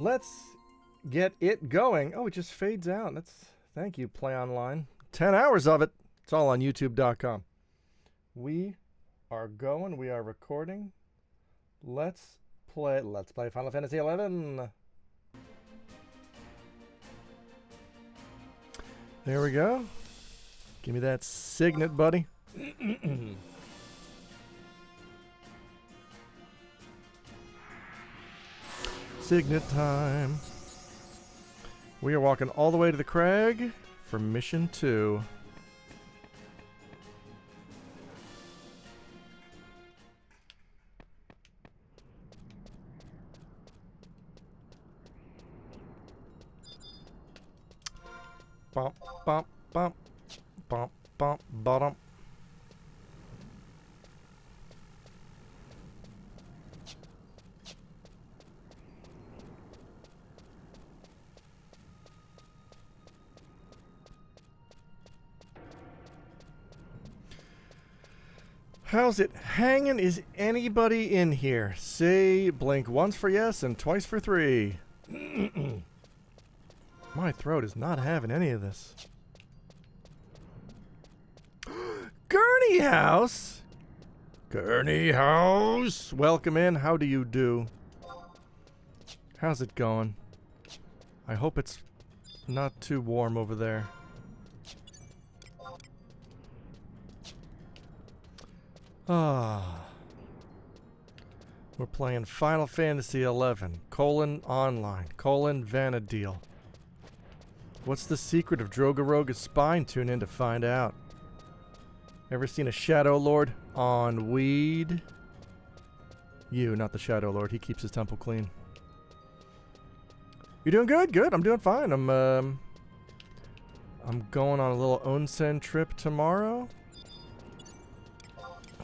Let's get it going. Oh, it just fades out. Thank you, Play Online. 10 hours of it. It's all on youtube.com. We are going. We are recording. Let's play Final Fantasy 11. There we go. Give me that signet, buddy. Signet time. We are walking all the way to the crag for mission 2. Bump, bump, bump, bump, bump, bottom. How's it hanging? Is anybody in here? Say blink once for yes and twice for 3. My throat is not having any of this. Gurney House! Gurney House! Welcome in. How do you do? How's it going? I hope it's not too warm over there. Ah. We're playing Final Fantasy 11, online, Vanadil. What's the secret of Drogaroga's spine? Tune in to find out. Ever seen a Shadow Lord on weed? You, not the Shadow Lord. He keeps his temple clean. You doing good? Good. I'm doing fine. I'm going on a little onsen trip tomorrow.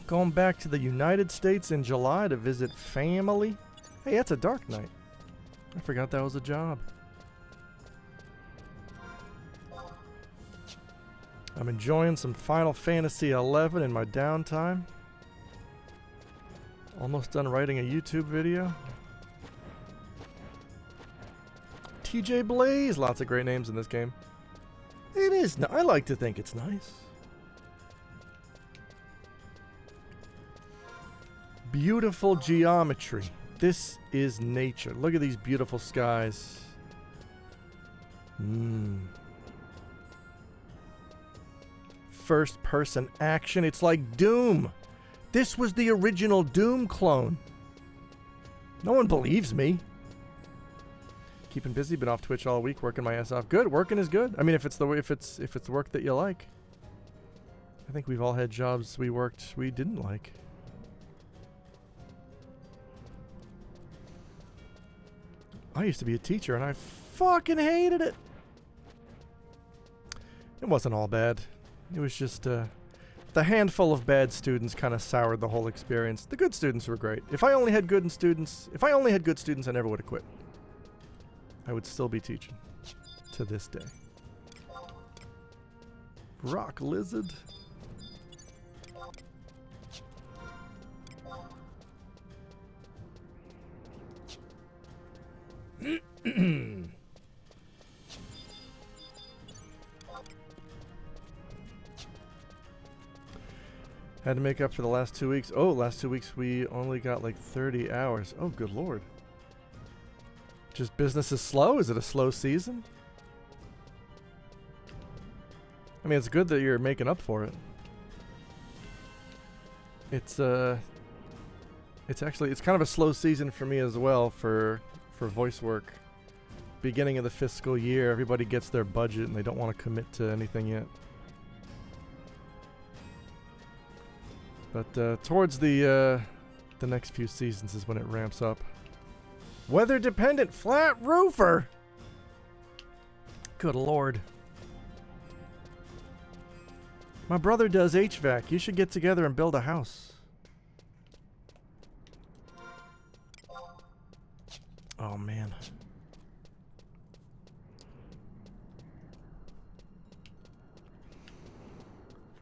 Going back to the United States in July to visit family. Hey, that's a Dark Knight. I forgot that was a job. I'm enjoying some Final Fantasy 11 in my downtime. Almost done writing a YouTube video. TJ Blaze. Lots of great names in this game. It is. I like to think it's nice. Beautiful geometry. This is nature. Look at these beautiful skies. First person action. It's like Doom. This was the original Doom clone. No one believes me. Keeping busy. Been off Twitch all week, working my ass off. Good. Working is good. I mean, if it's the work that you like. I think we've all had jobs we didn't like. I used to be a teacher and I fucking hated it. It wasn't all bad. It was just the handful of bad students kind of soured the whole experience. The good students were great. If I only had good students, I never would have quit. I would still be teaching to this day. Rock lizard. Had to make up for the last 2 weeks. Oh, last 2 weeks we only got like 30 hours. Oh, good lord. Just business is slow? Is it a slow season? I mean, it's good that you're making up for it. It's kind of a slow season for me as well for voice work. Beginning of the fiscal year, everybody gets their budget and they don't want to commit to anything yet. But towards the next few seasons is when it ramps up. Weather dependent flat roofer. Good lord. My brother does HVAC. You should get together and build a house. Oh man.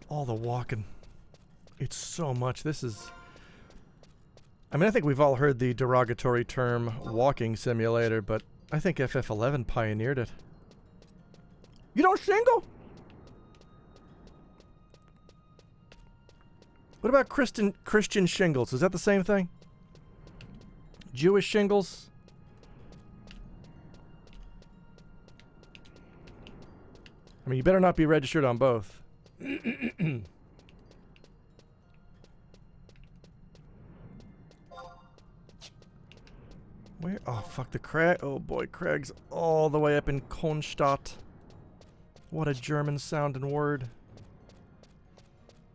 All the walking. It's so much. This is... I mean, I think we've all heard the derogatory term walking simulator, but I think FF11 pioneered it. You don't shingle? What about Christian shingles? Is that the same thing? Jewish shingles? I mean, you better not be registered on both. Where? Oh, fuck the Crag. Oh boy, Crag's all the way up in Kronstadt. What a German sounding word.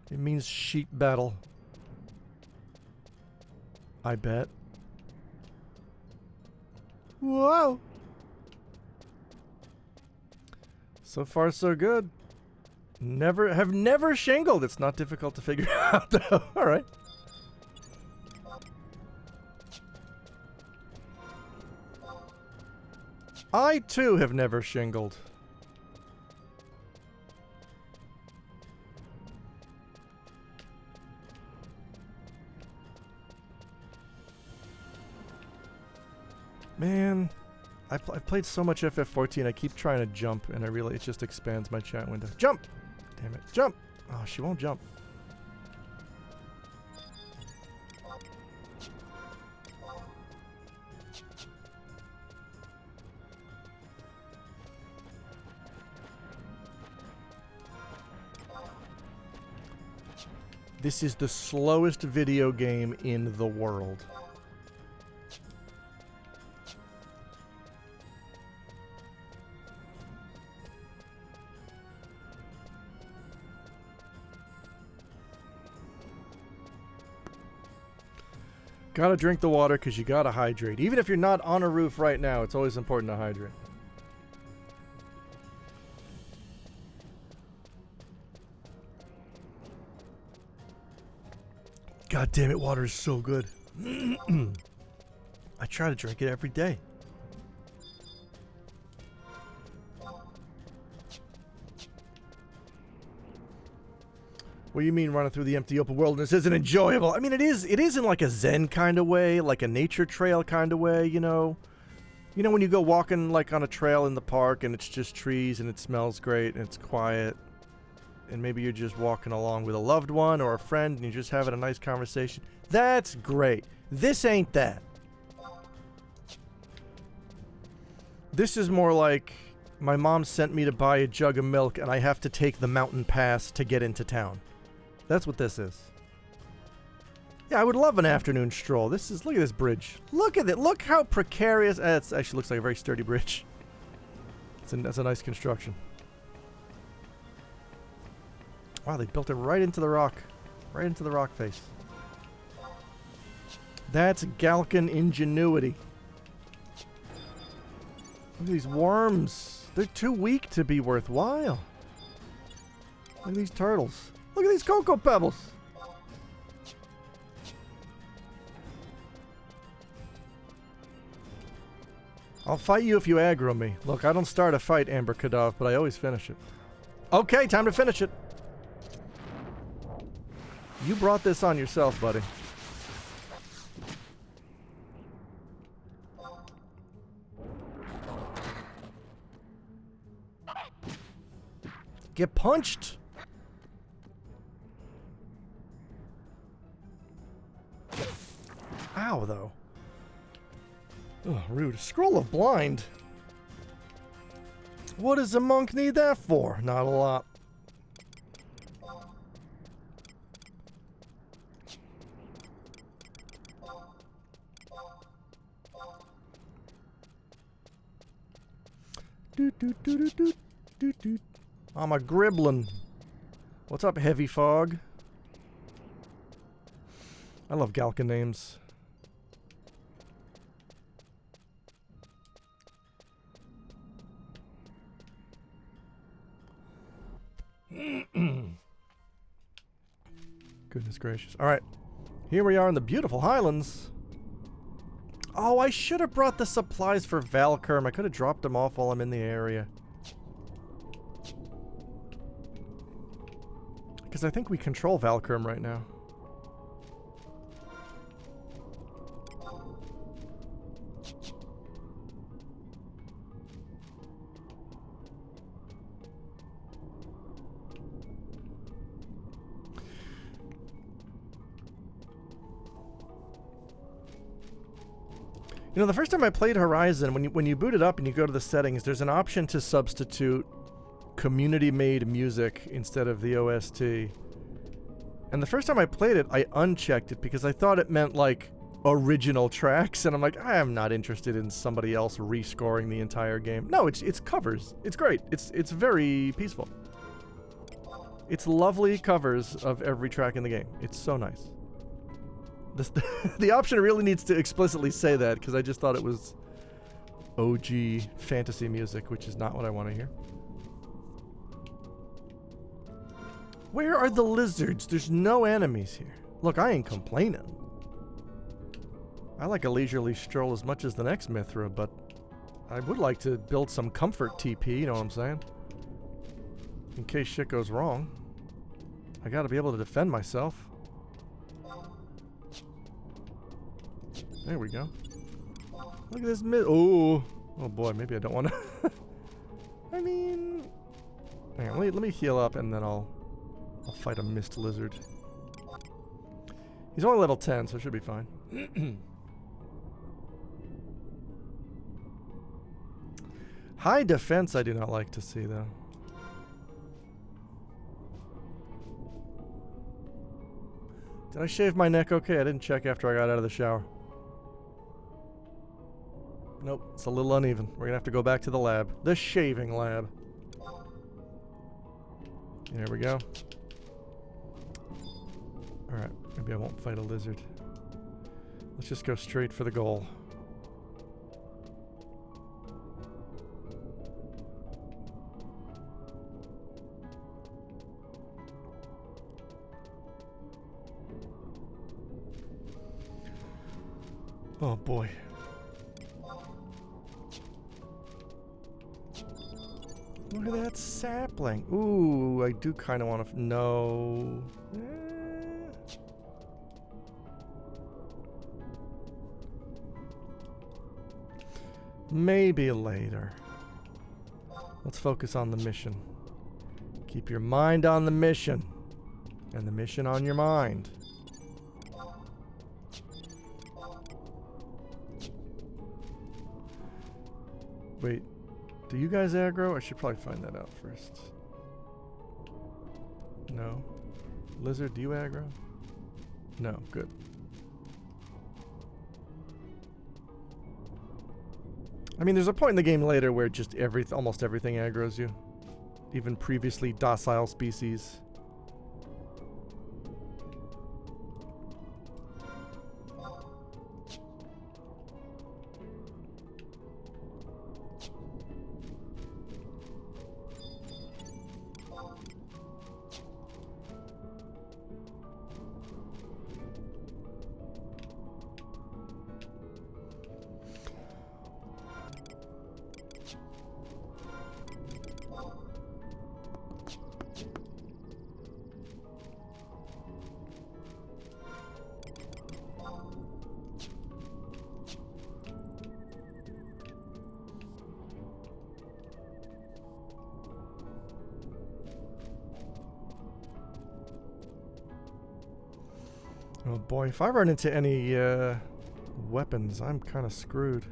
It means sheep battle. I bet. Whoa! So far, so good. Have never shingled. It's not difficult to figure out, though. All right. I, too, have never shingled. Man, I've played so much FF14, I keep trying to jump, and it just expands my chat window. Jump! Damn it, jump! Oh, she won't jump. This is the slowest video game in the world. Gotta drink the water because you gotta hydrate. Even if you're not on a roof right now, it's always important to hydrate. God damn it, water is so good. I try to drink it every day. What do you mean running through the empty open wilderness isn't enjoyable? I mean, it is in like a zen kind of way, like a nature trail kind of way, you know? You know when you go walking like on a trail in the park and it's just trees and it smells great and it's quiet, and maybe you're just walking along with a loved one or a friend and you're just having a nice conversation? That's great. This ain't that. This is more like my mom sent me to buy a jug of milk and I have to take the mountain pass to get into town. That's what this is. Yeah, I would love an afternoon stroll. Look at this bridge. Look at it. Look how precarious. It actually looks like a very sturdy bridge. That's a nice construction. Wow, they built it right into the rock. Right into the rock face. That's Galcan ingenuity. Look at these worms. They're too weak to be worthwhile. Look at these turtles. Look at these cocoa pebbles. I'll fight you if you aggro me. Look, I don't start a fight, Amber Kadov, but I always finish it. Okay, time to finish it. You brought this on yourself, buddy. Get punched. Ow, though. Ugh, rude. Scroll of Blind. What does a monk need that for? Not a lot. I'm a gremlin. What's up, Heavy Fog? I love Galcan names. Goodness gracious. Alright. Here we are in the beautiful Highlands. Oh, I should have brought the supplies for Valkurm. I could have dropped them off while I'm in the area. Because I think we control Valkurm right now. You know, the first time I played Horizon, when you boot it up and you go to the settings, there's an option to substitute community-made music instead of the OST. And the first time I played it, I unchecked it because I thought it meant, like, original tracks, and I'm like, I am not interested in somebody else rescoring the entire game. No, it's covers. It's great. It's very peaceful. It's lovely covers of every track in the game. It's so nice. The option really needs to explicitly say that, because I just thought it was OG fantasy music, which is not what I want to hear. Where are the lizards? There's no enemies here. Look, I ain't complaining. I like a leisurely stroll as much as the next Mithra, but I would like to build some comfort TP, you know what I'm saying? In case shit goes wrong. I gotta be able to defend myself. There we go. Look at this oh boy, maybe I don't want to. I mean, hang on, let me heal up and then I'll fight a mist lizard. He's only level 10, so it should be fine. High defense I do not like to see, though. Did I shave my neck okay? I didn't check after I got out of the shower. Nope, it's a little uneven. We're gonna have to go back to the lab. The shaving lab. There we go. Alright, maybe I won't fight a lizard. Let's just go straight for the goal. Oh boy. Look at that sapling. Ooh, I do kind of want to... No. Maybe later. Let's focus on the mission. Keep your mind on the mission. And the mission on your mind. Wait, do you guys aggro? I should probably find that out first. No. Lizard, do you aggro? No, good. I mean, there's a point in the game later where just almost everything aggroes you. Even previously docile species. Oh boy, if I run into any weapons, I'm kind of screwed.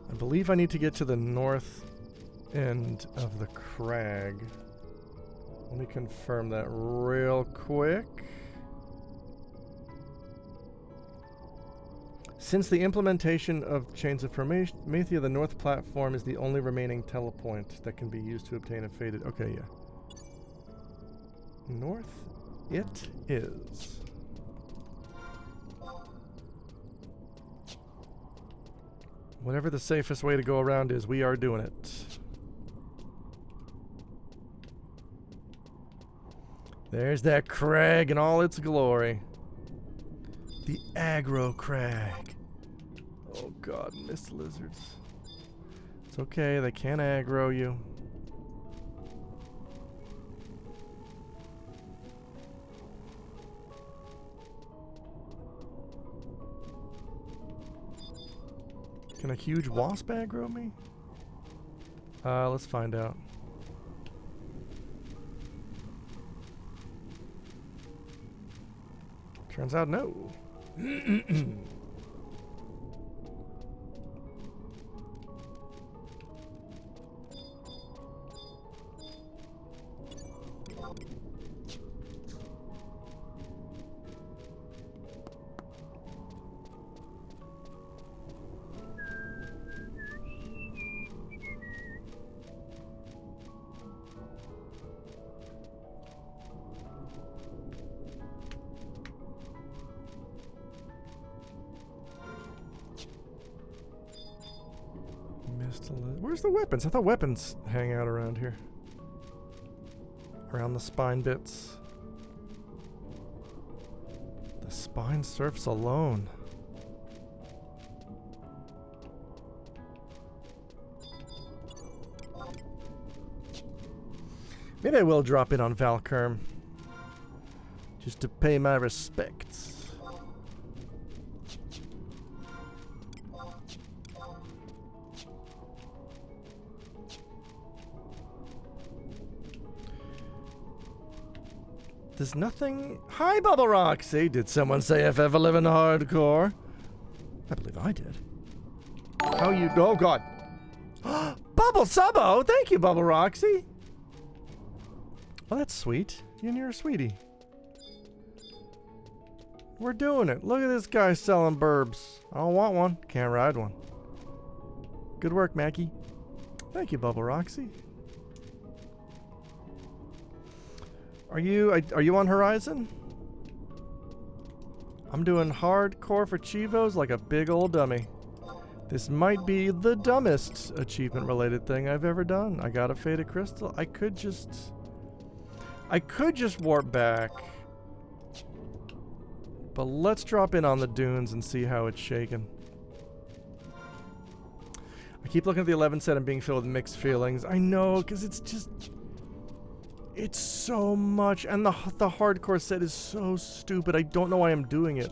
I believe I need to get to the north end of the crag. Let me confirm that real quick. Since the implementation of Chains of Prometheia, the north platform is the only remaining telepoint that can be used to obtain a faded... Okay, yeah. North it is. Whatever the safest way to go around is, we are doing it. There's that crag in all its glory. The aggro crag. Oh god, mist lizards. It's okay, they can't aggro you. Can a huge wasp aggro me? Let's find out. Turns out no. Where's the weapons? I thought weapons hang out around here. Around the spine bits. The spine surfs alone. Maybe I will drop in on Valkerm. Just to pay my respects. There's nothing. Hi, Bubble Roxy. Did someone say if ever live in hardcore? I believe I did. How you? Oh God. Bubble Subbo. Thank you, Bubble Roxy. Well, that's sweet. And you're a sweetie. We're doing it. Look at this guy selling burbs. I don't want one. Can't ride one. Good work, Mackie. Thank you, Bubble Roxy. Are you on Horizon? I'm doing hardcore for Chivos like a big old dummy. This might be the dumbest achievement-related thing I've ever done. I got a faded crystal. I could just warp back. But let's drop in on the dunes and see how it's shaken. I keep looking at the 11 set and being filled with mixed feelings. I know, because it's just... It's so much, and the hardcore set is so stupid. I don't know why I'm doing it.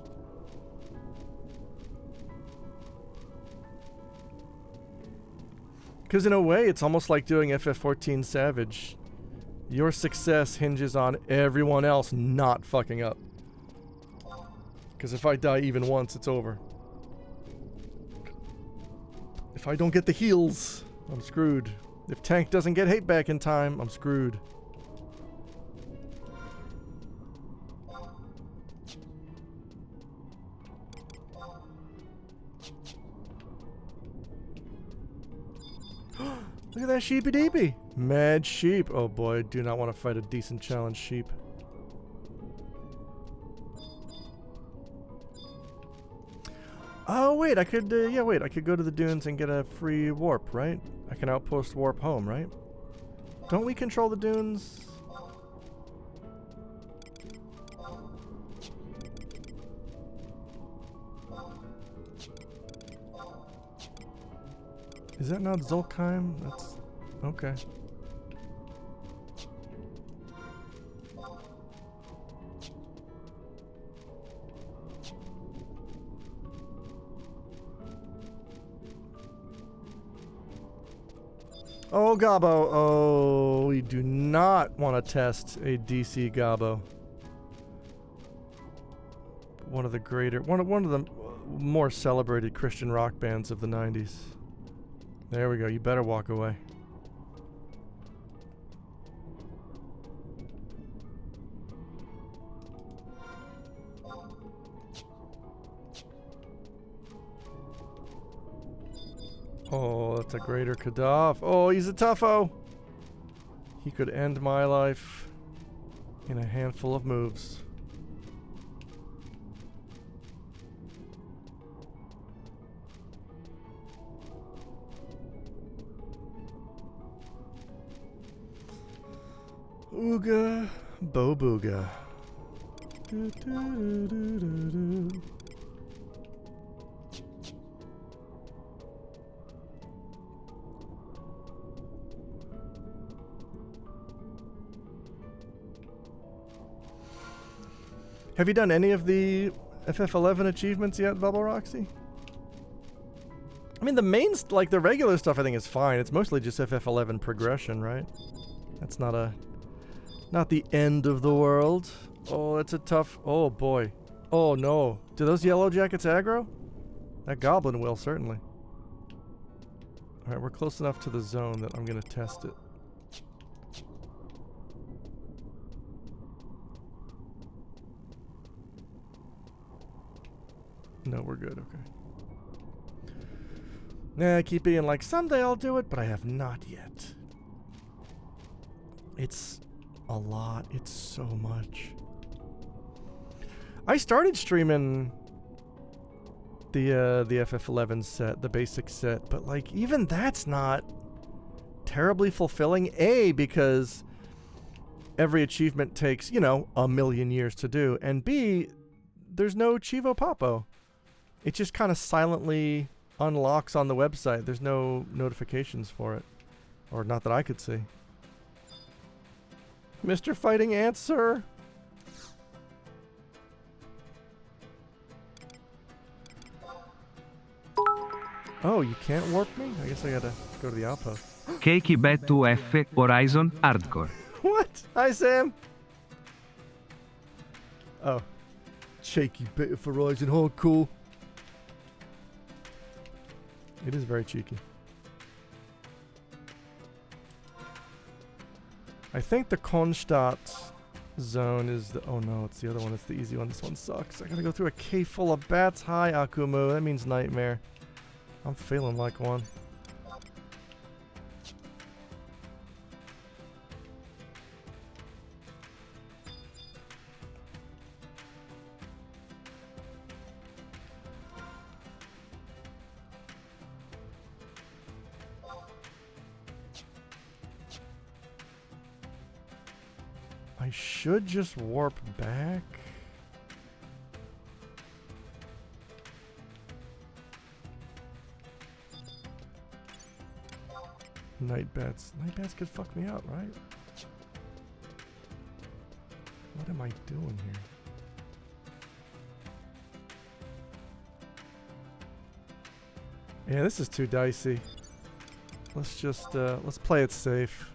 Because in a way, it's almost like doing FF14 Savage. Your success hinges on everyone else not fucking up. Because if I die even once, it's over. If I don't get the heals, I'm screwed. If tank doesn't get hate back in time, I'm screwed. Look at that sheepy deepy. Mad sheep. Oh boy, I do not want to fight a decent challenge sheep. Oh wait, I could, yeah wait, I could go to the dunes and get a free warp, right? I can outpost warp home, right? Don't we control the dunes? Is that not Zulkheim? That's... okay. Oh, Gabo. Oh, we do not want to test a DC Gabo. One of the greater... one of the more celebrated Christian rock bands of the 90s. There we go. You better walk away. Oh, that's a greater Kadaf. Oh, he's a tougho. He could end my life in a handful of moves. Ooga Bobooga. Do, do, do, do, do. Have you done any of the FF11 achievements yet, Bubble Roxy? I mean, the main, like the regular stuff I think is fine. It's mostly just FF11 progression, right? That's not the end of the world. Oh, it's a tough, oh boy. Oh no. Do those yellow jackets aggro? That goblin will, certainly. Alright, we're close enough to the zone that I'm gonna test it. No, we're good, okay. Nah, I keep being like, someday I'll do it, but I have not yet. It's a lot. It's so much. I started streaming the FF11 set, the basic set, but like even that's not terribly fulfilling. A, because every achievement takes, you know, 1,000,000 years to do, and B, there's no Chivo Papo. It just kind of silently unlocks on the website. There's no notifications for it. Or not that I could see. Mr. Fighting Ants, sir. Oh, you can't warp me? I guess I gotta go to the outpost. Keiki bet to F Horizon Hardcore. What? Hi, Sam. Oh. Cheeky bit of Horizon Hardcore. It is very cheeky. I think the Kronstadt zone is the... Oh no, it's the other one. It's the easy one. This one sucks. I gotta go through a cave full of bats. Hi, Akumu. That means nightmare. I'm feeling like one. I should just warp back. Night bats. Night bats could fuck me up, right? What am I doing here? Yeah, this is too dicey. Let's just, let's play it safe.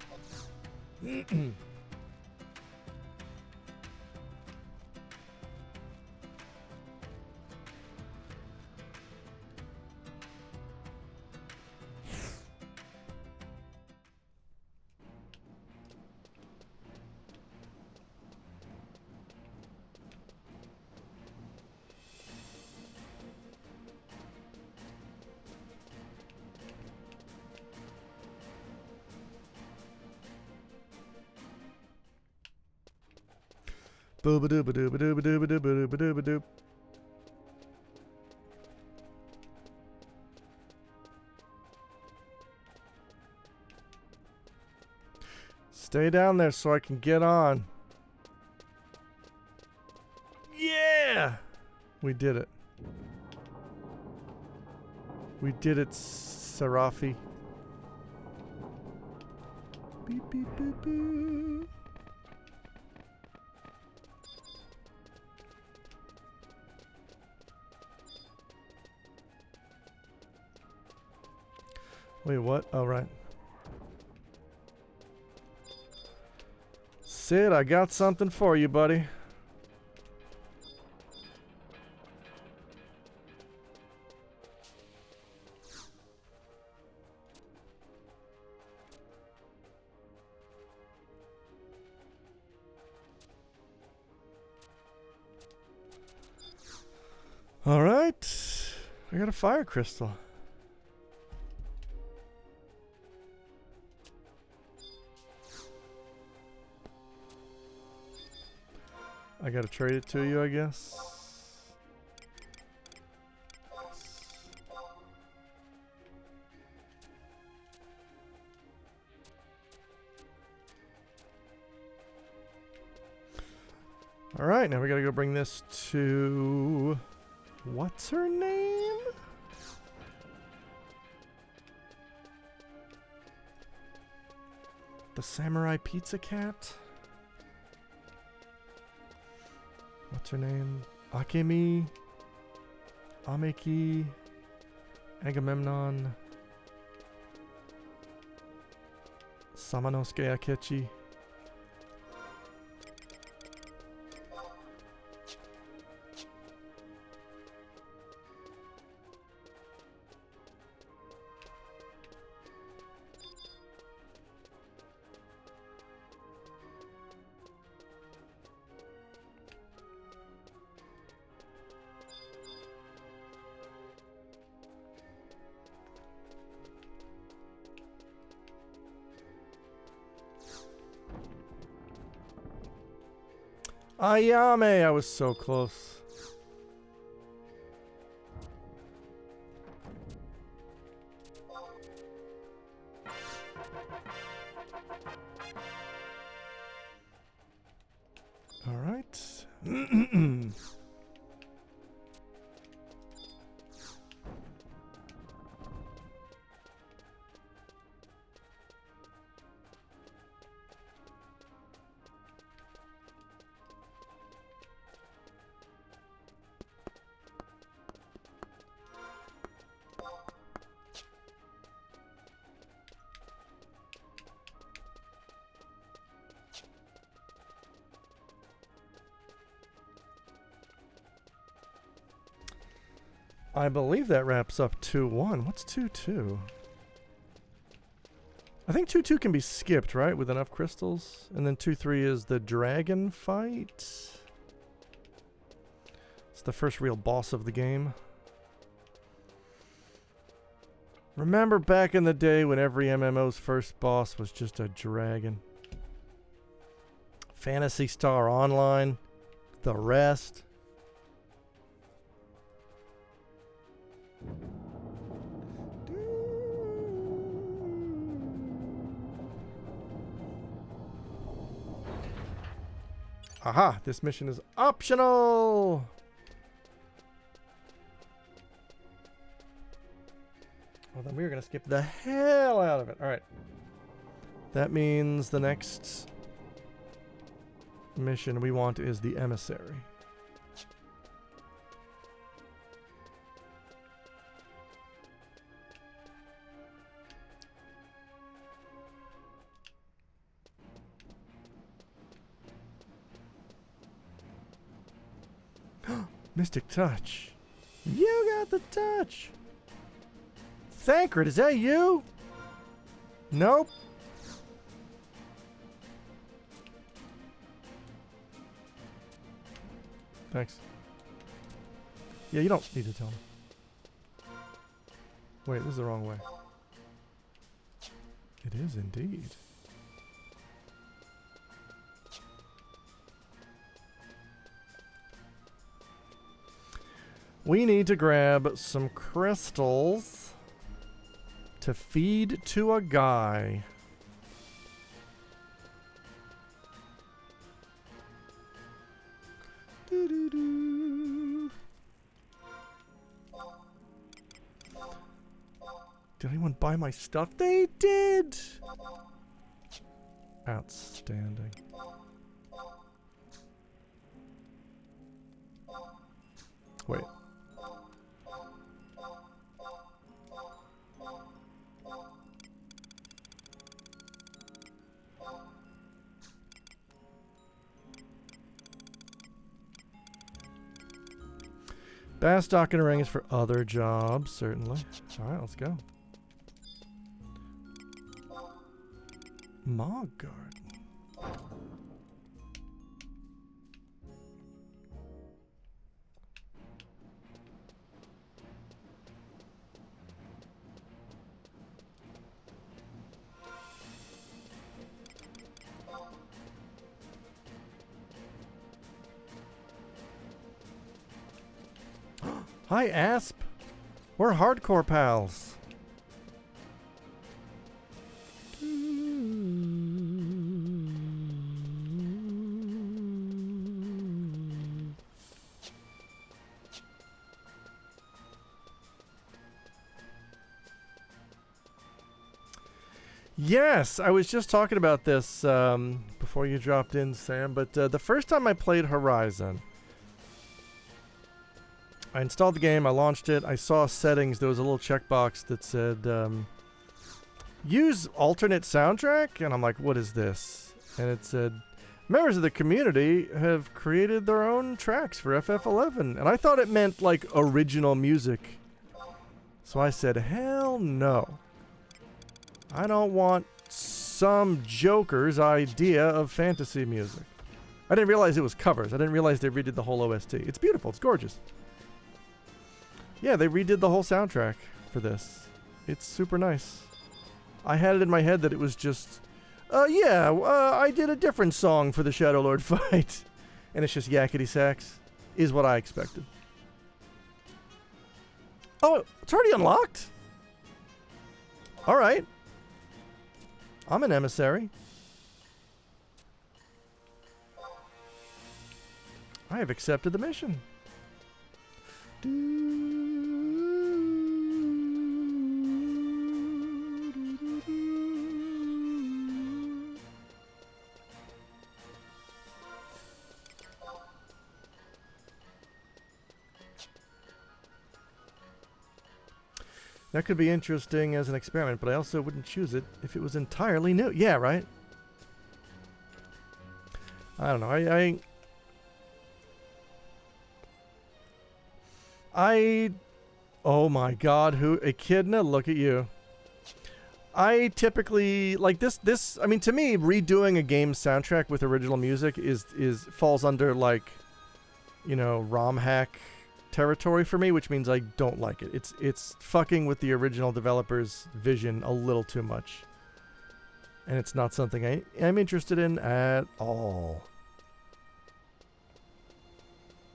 Booba-dooba-dooba-dooba-dooba-dooba-dooba-dooba-dooba-dooba. Stay down there so I can get on. Yeah! We did it. We did it, Serafi. Beep, beep, beep, beep. Wait, what? Oh, right. Sid, I got something for you, buddy. All right. I got a fire crystal. I gotta trade it to you, I guess. Alright, now we gotta go bring this to... What's her name? The Samurai Pizza Cat? What's her name? Akemi? Ameki? Agamemnon? Samanosuke Akechi? Ayame! I was so close. All right. I believe that wraps up 2-1. What's 2-2? I think 2-2 can be skipped, right? With enough crystals. And then 2-3 is the dragon fight. It's the first real boss of the game. Remember back in the day when every MMO's first boss was just a dragon? Phantasy Star Online. The rest. Aha! This mission is optional! Well, then we're going to skip the hell out of it. Alright. That means the next mission we want is the emissary. Mystic Touch. You got the touch. Thancred, is that you? Nope. Thanks. Yeah, you don't need to tell me. Wait, this is the wrong way. It is indeed. We need to grab some crystals to feed to a guy. Doo-doo-doo. Did anyone buy my stuff? They did! Outstanding. Wait. Bass stock and ring is for other jobs, certainly. Alright, let's go. Mog Garden. Hi, Asp. We're hardcore pals. Yes, I was just talking about this before you dropped in, Sam. But the first time I played Horizon, I installed the game, I launched it, I saw settings, there was a little checkbox that said, use alternate soundtrack? And I'm like, what is this? And it said, members of the community have created their own tracks for FF11. And I thought it meant, like, original music. So I said, hell no. I don't want some joker's idea of fantasy music. I didn't realize it was covers. I didn't realize they redid the whole OST. It's beautiful. It's gorgeous. Yeah, they redid the whole soundtrack for this. It's super nice. I had it in my head that it was just, I did a different song for the Shadow Lord fight. And it's just yakety sax, is what I expected. Oh, it's already unlocked? Alright. I'm an emissary. I have accepted the mission. That could be interesting as an experiment, but I also wouldn't choose it if it was entirely new. Yeah, right? I don't know. Oh my god, Echidna, look at you. I typically, like this, I mean, to me, redoing a game's soundtrack with original music falls under, like, you know, ROM hack territory for me, which means I don't like it. It's fucking with the original developer's vision a little too much. And it's not something I'm interested in at all.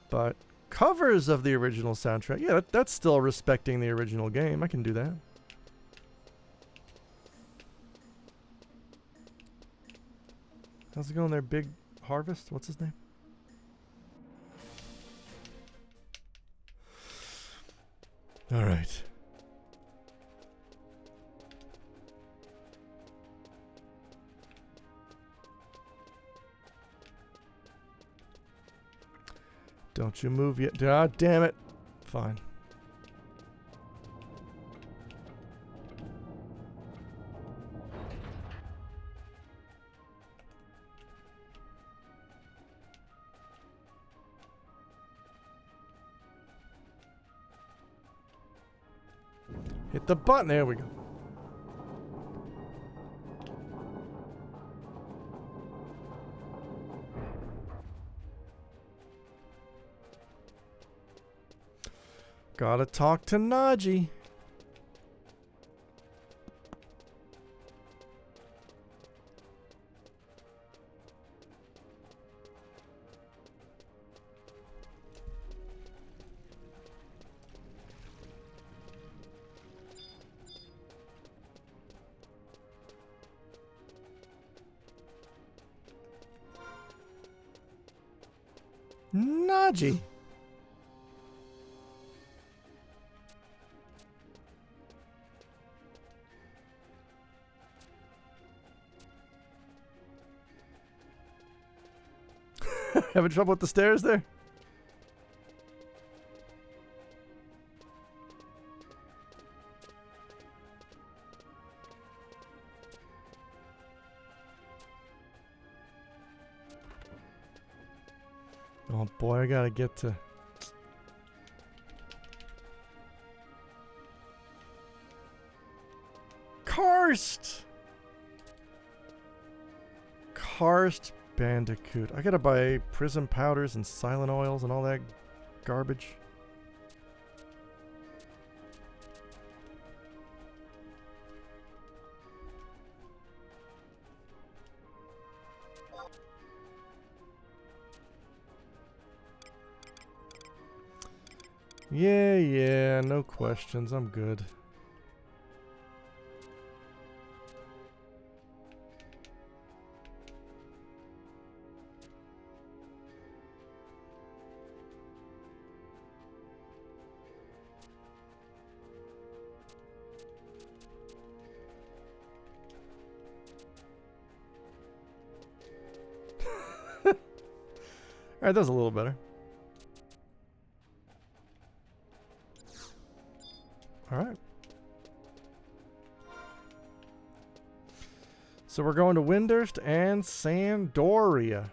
But covers of the original soundtrack, yeah, that's still respecting the original game. I can do that. How's it going there, Big Harvest? What's his name? All right. Don't you move yet. God damn it. Fine. Hit the button. There we go. Gotta talk to Naji. Naji. Having trouble with the stairs there? Oh boy, I gotta get to... Karst! Karst Bandicoot. I gotta buy prism powders and silent oils and all that garbage. Yeah, no questions. I'm good. Alright, that was a little better. Alright. So we're going to Windurst and Sandoria.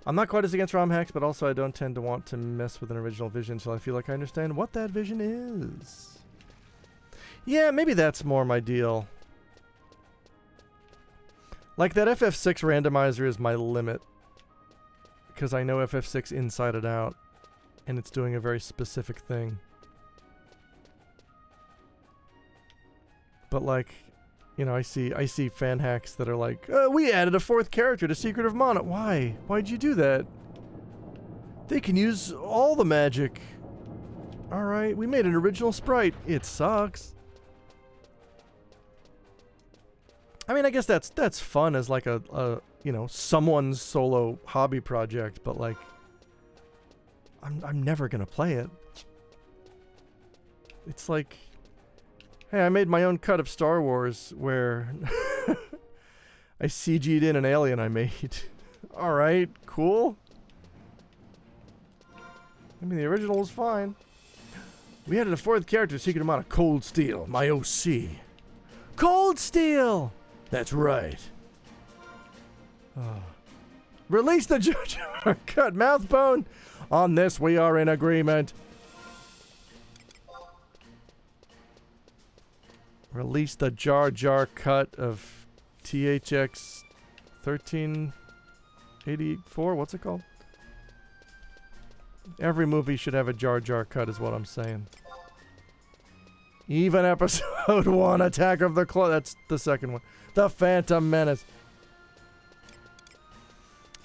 I'm not quite as against ROM hacks, but also I don't tend to want to mess with an original vision until I feel like I understand what that vision is. Yeah, maybe that's more my deal. Like, that FF6 randomizer is my limit. Because I know FF6 inside and out. And it's doing a very specific thing. But like, you know, I see fan hacks that are like, we added a 4th character to Secret of Mana. Why? Why'd you do that? They can use all the magic. Alright, we made an original sprite. It sucks. I mean, I guess that's fun as like a you know, someone's solo hobby project, but like, I'm never gonna play it. It's like, hey, I made my own cut of Star Wars where I CG'd in an alien I made. Alright, cool. I mean, the original was fine. We added a 4th character, Secret Amount of Cold Steel, my OC. Cold Steel! That's right. Oh. Release the Jar Jar cut, Mouthbone! On this, we are in agreement. Release the Jar Jar cut of THX 1384. What's it called? Every movie should have a Jar Jar cut, is what I'm saying. Even episode 1, Attack of the Clones. That's the second one. The Phantom Menace.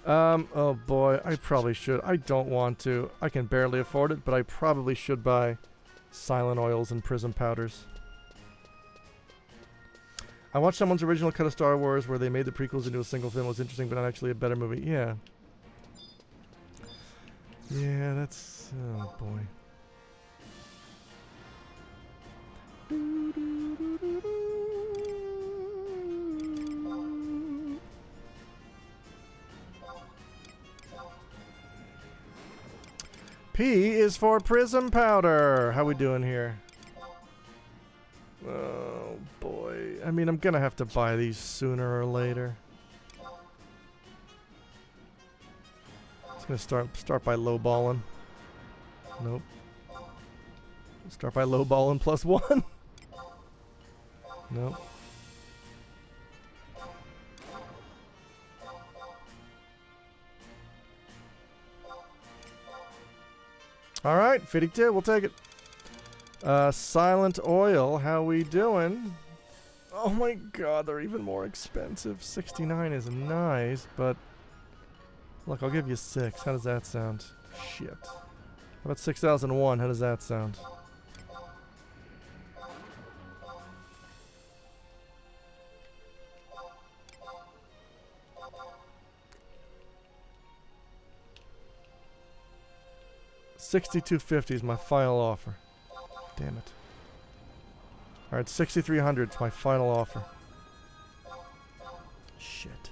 Oh boy, I probably should. I don't want to. I can barely afford it, but I probably should buy Silent Oils and Prism Powders. I watched someone's original cut of Star Wars where they made the prequels into a single film. It was interesting, but not actually a better movie. Yeah. Yeah, that's... oh boy. P is for Prism Powder. How we doing here? Oh boy. I mean, I'm gonna have to buy these sooner or later. It's gonna start by lowballing. Nope. Start by lowballing +1. Nope. Alright, 52, we'll take it. Silent Oil, how we doing? Oh my god, they're even more expensive. 69 is nice, but... look, I'll give you 6. How does that sound? Shit. How about 6001? How does that sound? $62.50 is my final offer. Damn it. Alright, $6,300 is my final offer. Shit.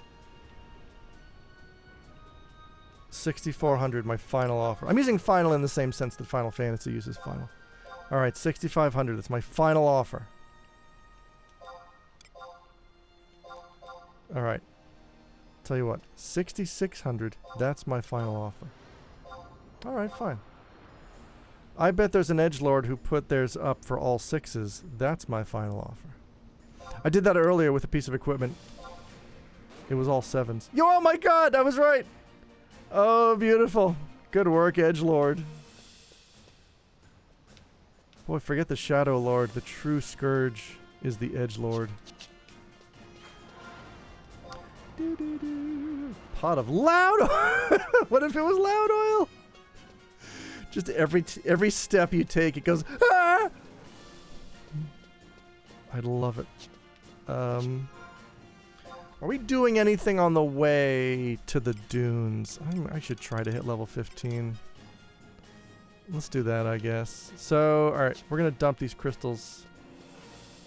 $6,400, my final offer. I'm using final in the same sense that Final Fantasy uses final. Alright, $6,500, that's my final offer. Alright. Tell you what, $6,600, that's my final offer. Alright, fine. I bet there's an edgelord who put theirs up for all 6s. That's my final offer. I did that earlier with a piece of equipment. It was all 7s. Yo, oh my god, I was right! Oh, beautiful. Good work, edgelord. Boy, forget the Shadow Lord. The true scourge is the edgelord. Pot of loud oil! What if it was loud oil? Just every step you take, it goes, ah! I'd love it. Are we doing anything on the way to the dunes? I should try to hit level 15. Let's do that, I guess. So, alright, we're gonna dump these crystals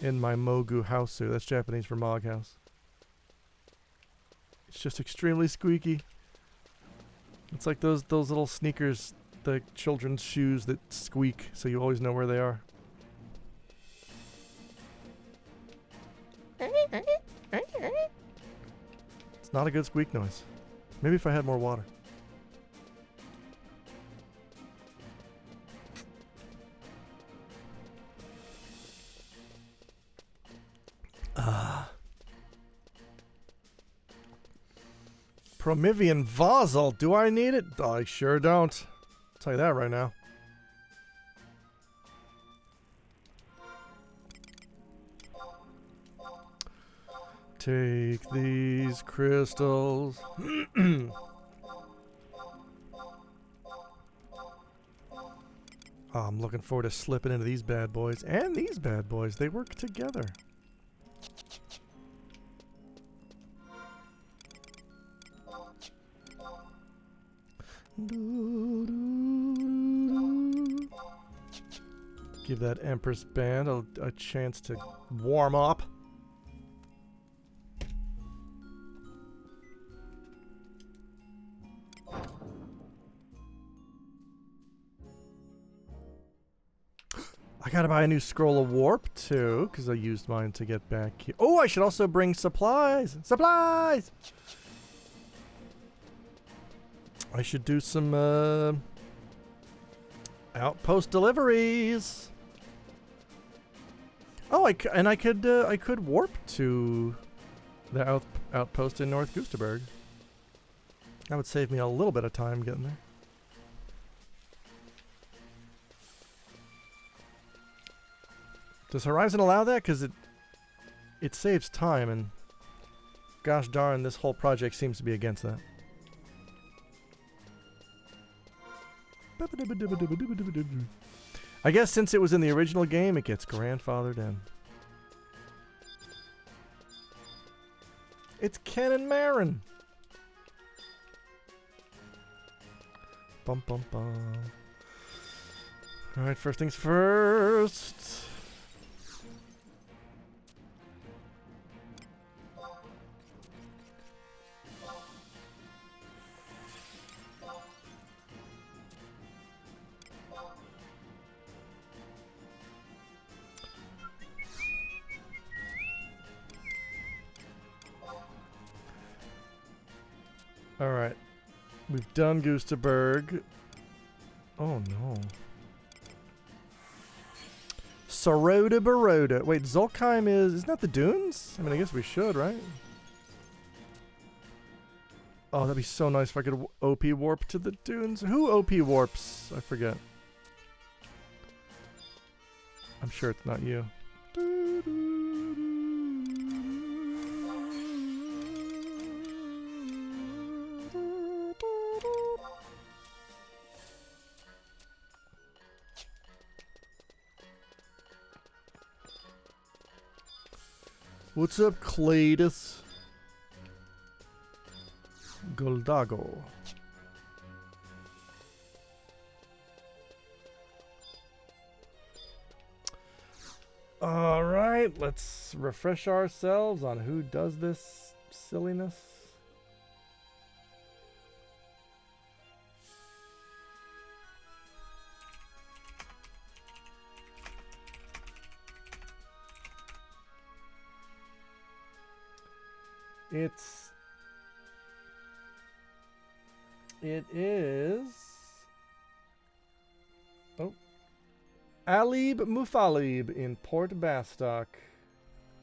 in my Mogu Hausu. That's Japanese for Mog House. It's just extremely squeaky. It's like those little sneakers, the children's shoes that squeak, so you always know where they are. It's not a good squeak noise. Maybe if I had more water. Promethean Vosel, do I need it? I sure don't. I'll tell you that right now. Take these crystals. Oh, I'm looking forward to slipping into these bad boys and these bad boys. They work together. Give that Empress Band a chance to warm up. I gotta buy a new Scroll of Warp too, because I used mine to get back here. Oh, I should also bring supplies! Supplies! I should do some outpost deliveries. Oh, I could warp to the outpost in North Gustaberg. That would save me a little bit of time getting there. Does Horizon allow that? Because it saves time, and gosh darn, this whole project seems to be against that. I guess since it was in the original game, it gets grandfathered in. It's Ken and Marin. Bum bum bum. Alright, first things first. Alright. We've done Gustaberg. Oh no. Saroda Baroda. Wait, Zolkheim isn't that the dunes? I mean, I guess we should, right? Oh, that'd be so nice if I could OP warp to the dunes. Who OP warps? I forget. I'm sure it's not you. What's up, Cletus? Goldago. Alright, let's refresh ourselves on who does this silliness. It is... Oh. Alib Mufalib in Port Bastock.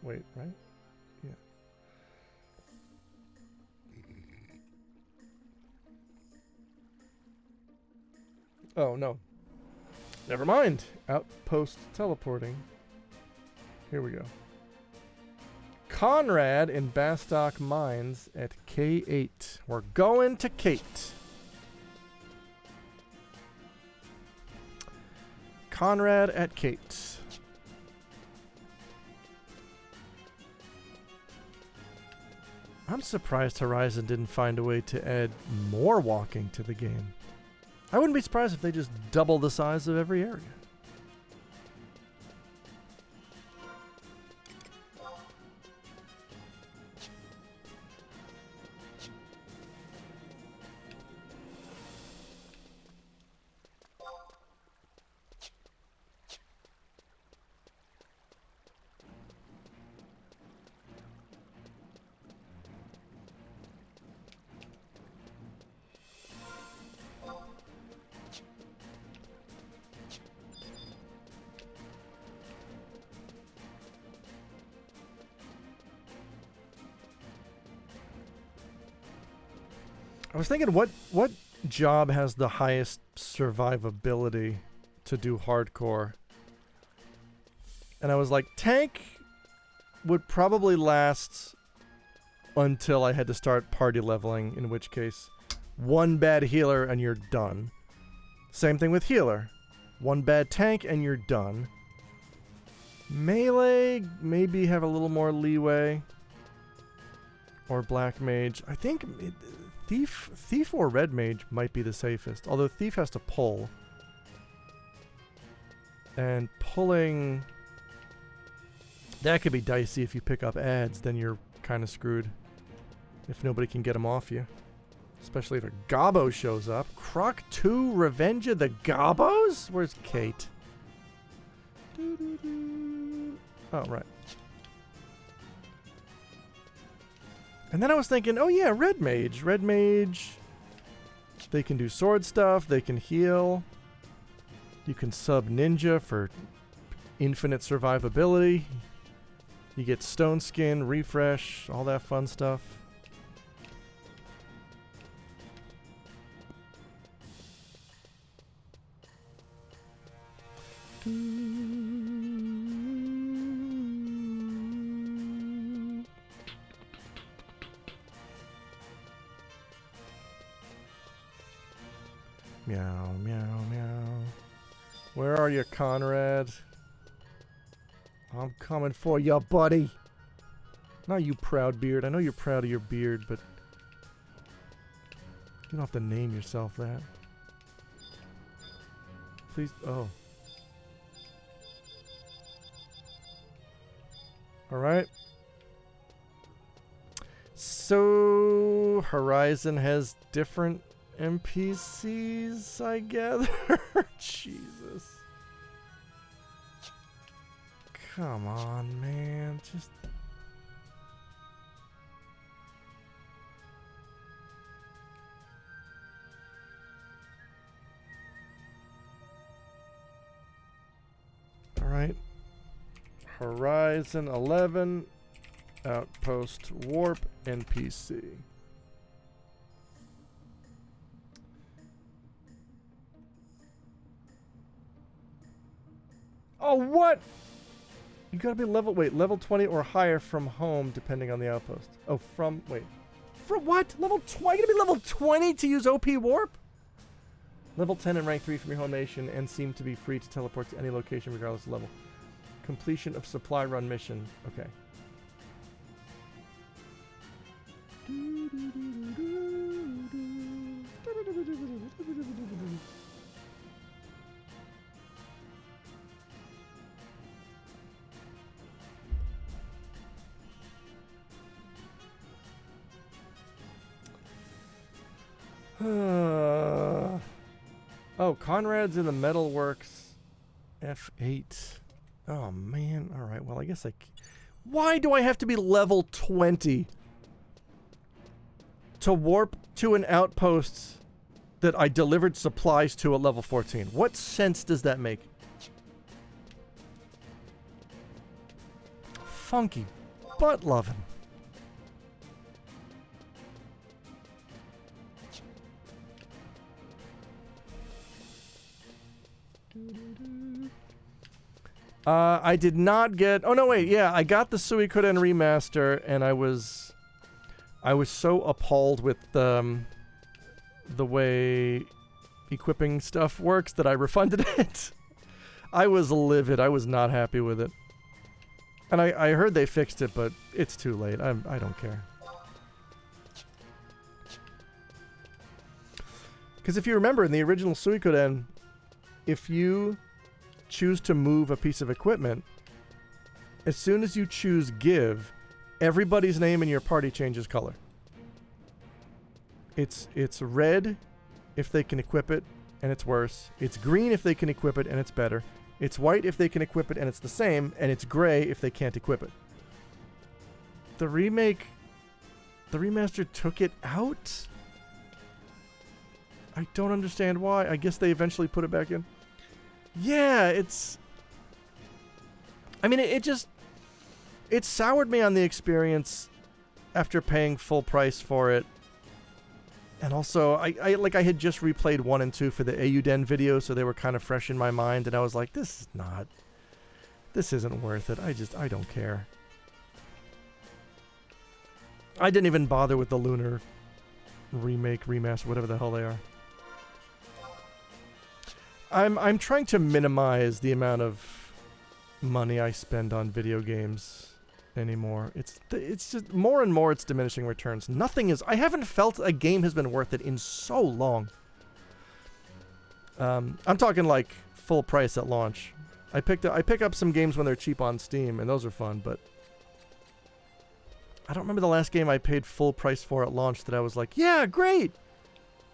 Wait, right? Yeah. Oh, no. Never mind. Outpost teleporting. Here we go. Conrad in Bastock Mines at K8. We're going to Kate. Conrad at Kate. I'm surprised Horizon didn't find a way to add more walking to the game. I wouldn't be surprised if they just double the size of every area. I was thinking, what job has the highest survivability to do hardcore? And I was like, tank would probably last until I had to start party leveling, in which case, one bad healer and you're done. Same thing with healer. One bad tank and you're done. Melee, maybe have a little more leeway. Or black mage. I think thief or red mage might be the safest. Although thief has to pull. And pulling... that could be dicey if you pick up ads, then you're kind of screwed. If nobody can get them off you. Especially if a Gobbo shows up. Croc 2, Revenge of the Gobbos? Where's Kate? Oh, right. And then I was thinking, oh yeah, Red Mage. Red Mage. They can do sword stuff. They can heal. You can sub Ninja for infinite survivability. You get Stone Skin, Refresh, all that fun stuff. Meow, meow, meow. Where are you, Conrad? I'm coming for you, buddy. Not you, Proud Beard. I know you're proud of your beard, but you don't have to name yourself that. Please. Oh. Alright. So, Horizon has different NPCs, I gather? Jesus. Come on, man. Just... Alright. Horizon 11. Outpost Warp NPC. Oh, what? You gotta be level 20 or higher from home, depending on the outpost. Oh, from what? Level 20? You gotta be level 20 to use OP Warp? Level 10 and rank 3 from your home nation, and seem to be free to teleport to any location regardless of level. Completion of supply run mission. Okay. Oh, Conrad's in the Metalworks F8. Oh, man. All right. Well, I guess why do I have to be level 20 to warp to an outpost that I delivered supplies to at level 14? What sense does that make? Funky butt loving. I did not get... Oh, no, wait. Yeah, I got the Suikoden remaster, and I was so appalled with the way equipping stuff works that I refunded it. I was livid. I was not happy with it. And I heard they fixed it, but it's too late. I don't care. Because if you remember, in the original Suikoden, if you choose to move a piece of equipment, as soon as you choose give, everybody's name in your party changes color. It's red if they can equip it and it's worse. It's green if they can equip it and it's better. It's white if they can equip it and it's the same, and it's gray if they can't equip it. The remaster took it out? I don't understand why. I guess they eventually put it back in. Yeah, it's... I mean, it soured me on the experience after paying full price for it. And also, I had just replayed 1 and 2 for the Euden video, so they were kind of fresh in my mind, and I was like, this isn't worth it. I don't care. I didn't even bother with the Lunar remake, remaster, whatever the hell they are. I'm trying to minimize the amount of money I spend on video games anymore. It's just more and more it's diminishing returns. Nothing is. I haven't felt a game has been worth it in so long. I'm talking like full price at launch. I pick up some games when they're cheap on Steam, and those are fun, but I don't remember the last game I paid full price for at launch that I was like, yeah, great.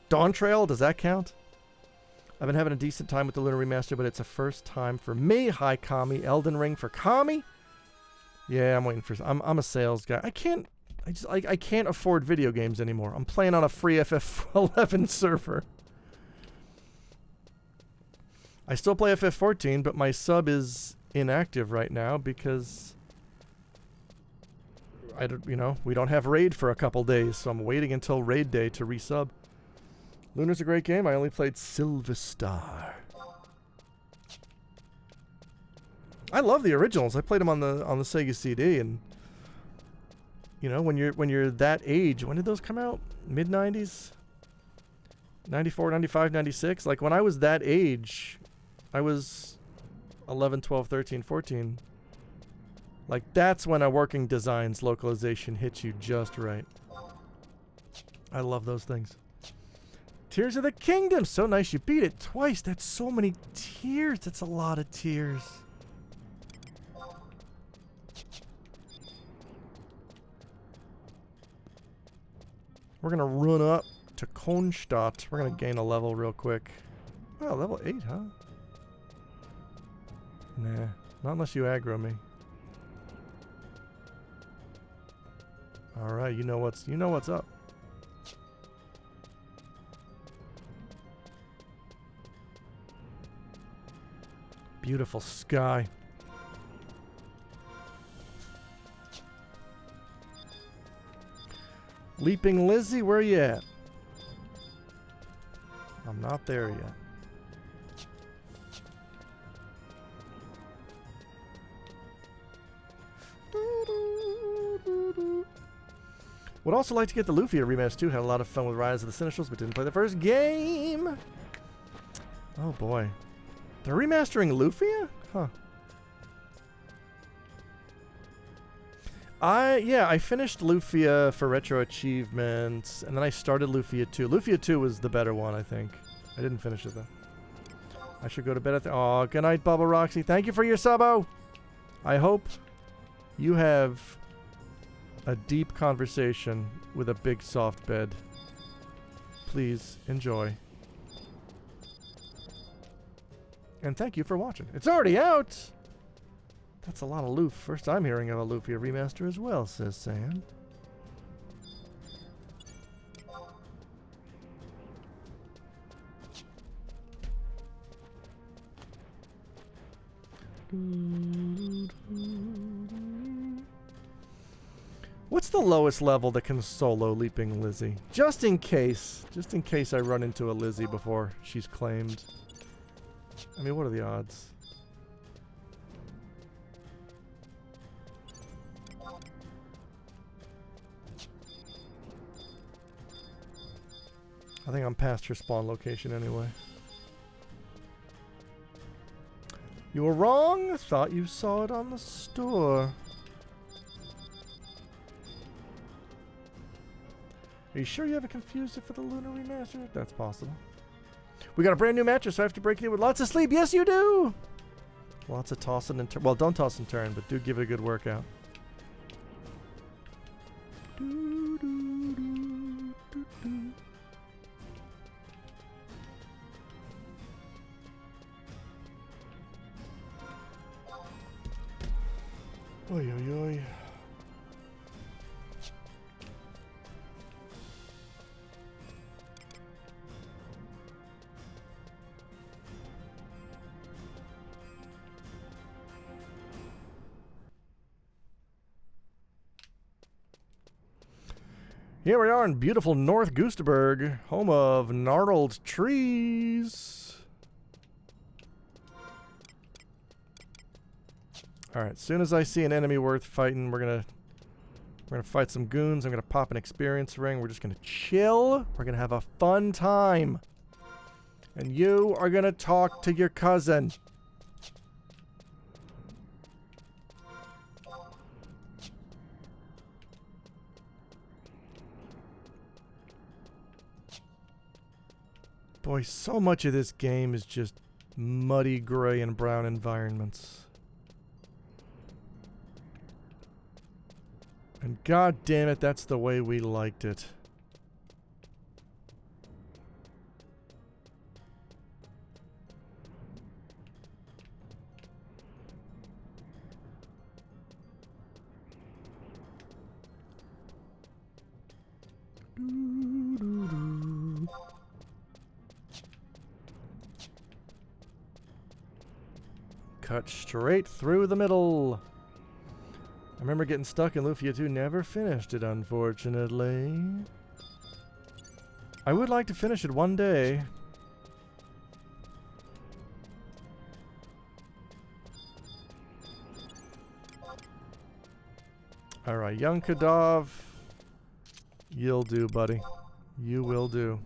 Dawn Trail, does that count? I've been having a decent time with the Lunar Remaster, but it's a first time for me. Hi, Kami. Elden Ring for Kami. Yeah, I'm waiting for. I'm a sales guy. I can't afford video games anymore. I'm playing on a free FF11 server. I still play FF14, but my sub is inactive right now because we don't have raid for a couple days, so I'm waiting until raid day to resub. Lunar's a great game. I only played Silver Star. I love the originals. I played them on the Sega CD, and when you're that age, when did those come out? Mid 90s? 94, 95, 96? Like when I was that age, I was 11, 12, 13, 14. Like that's when a working designs localization hits you just right. I love those things. Tears of the Kingdom. So nice you beat it twice. That's so many tears. That's a lot of tears. We're going to run up to Kronstadt. We're going to gain a level real quick. Oh, level 8, huh? Nah, not unless you aggro me. Alright, you know what's up. Beautiful sky. Leaping Lizzie, where you at? I'm not there yet. Would also like to get the Lufia remaster too. Had a lot of fun with Rise of the Sinistrals, but didn't play the first game. Oh boy. They're remastering Lufia? Huh. I finished Lufia for Retro Achievements, and then I started Lufia 2. Lufia 2 was the better one, I think. I didn't finish it, though. I should go to bed at the... Oh, good night, Bubba Roxy. Thank you for your subo. I hope you have a deep conversation with a big, soft bed. Please enjoy. And thank you for watching. It's already out! That's a lot of Luf. First time hearing of a Lufia remaster as well, says Sam. What's the lowest level that can solo Leaping Lizzie? Just in case I run into a Lizzie before she's claimed. I mean, what are the odds? I think I'm past her spawn location anyway. You were wrong. Thought you saw it on the store. Are you sure you haven't confused it for the Lunar Remaster? That's possible. We got a brand new mattress, so I have to break it with lots of sleep. Yes, you do! Lots of tossing and turn. Well, don't toss and turn, but do give it a good workout. Oy, oy, oy. Here we are in beautiful North Goosterberg, home of gnarled trees. Alright, as soon as I see an enemy worth fighting, we're gonna fight some goons. I'm gonna pop an experience ring. We're just gonna chill. We're gonna have a fun time. And you are gonna talk to your cousin. Boy, so much of this game is just muddy gray and brown environments. And god damn it, that's the way we liked it. Cut straight through the middle. I remember getting stuck in Lufia 2. Never finished it, unfortunately. I would like to finish it one day. Alright, young Kadav. You'll do, buddy. You will do.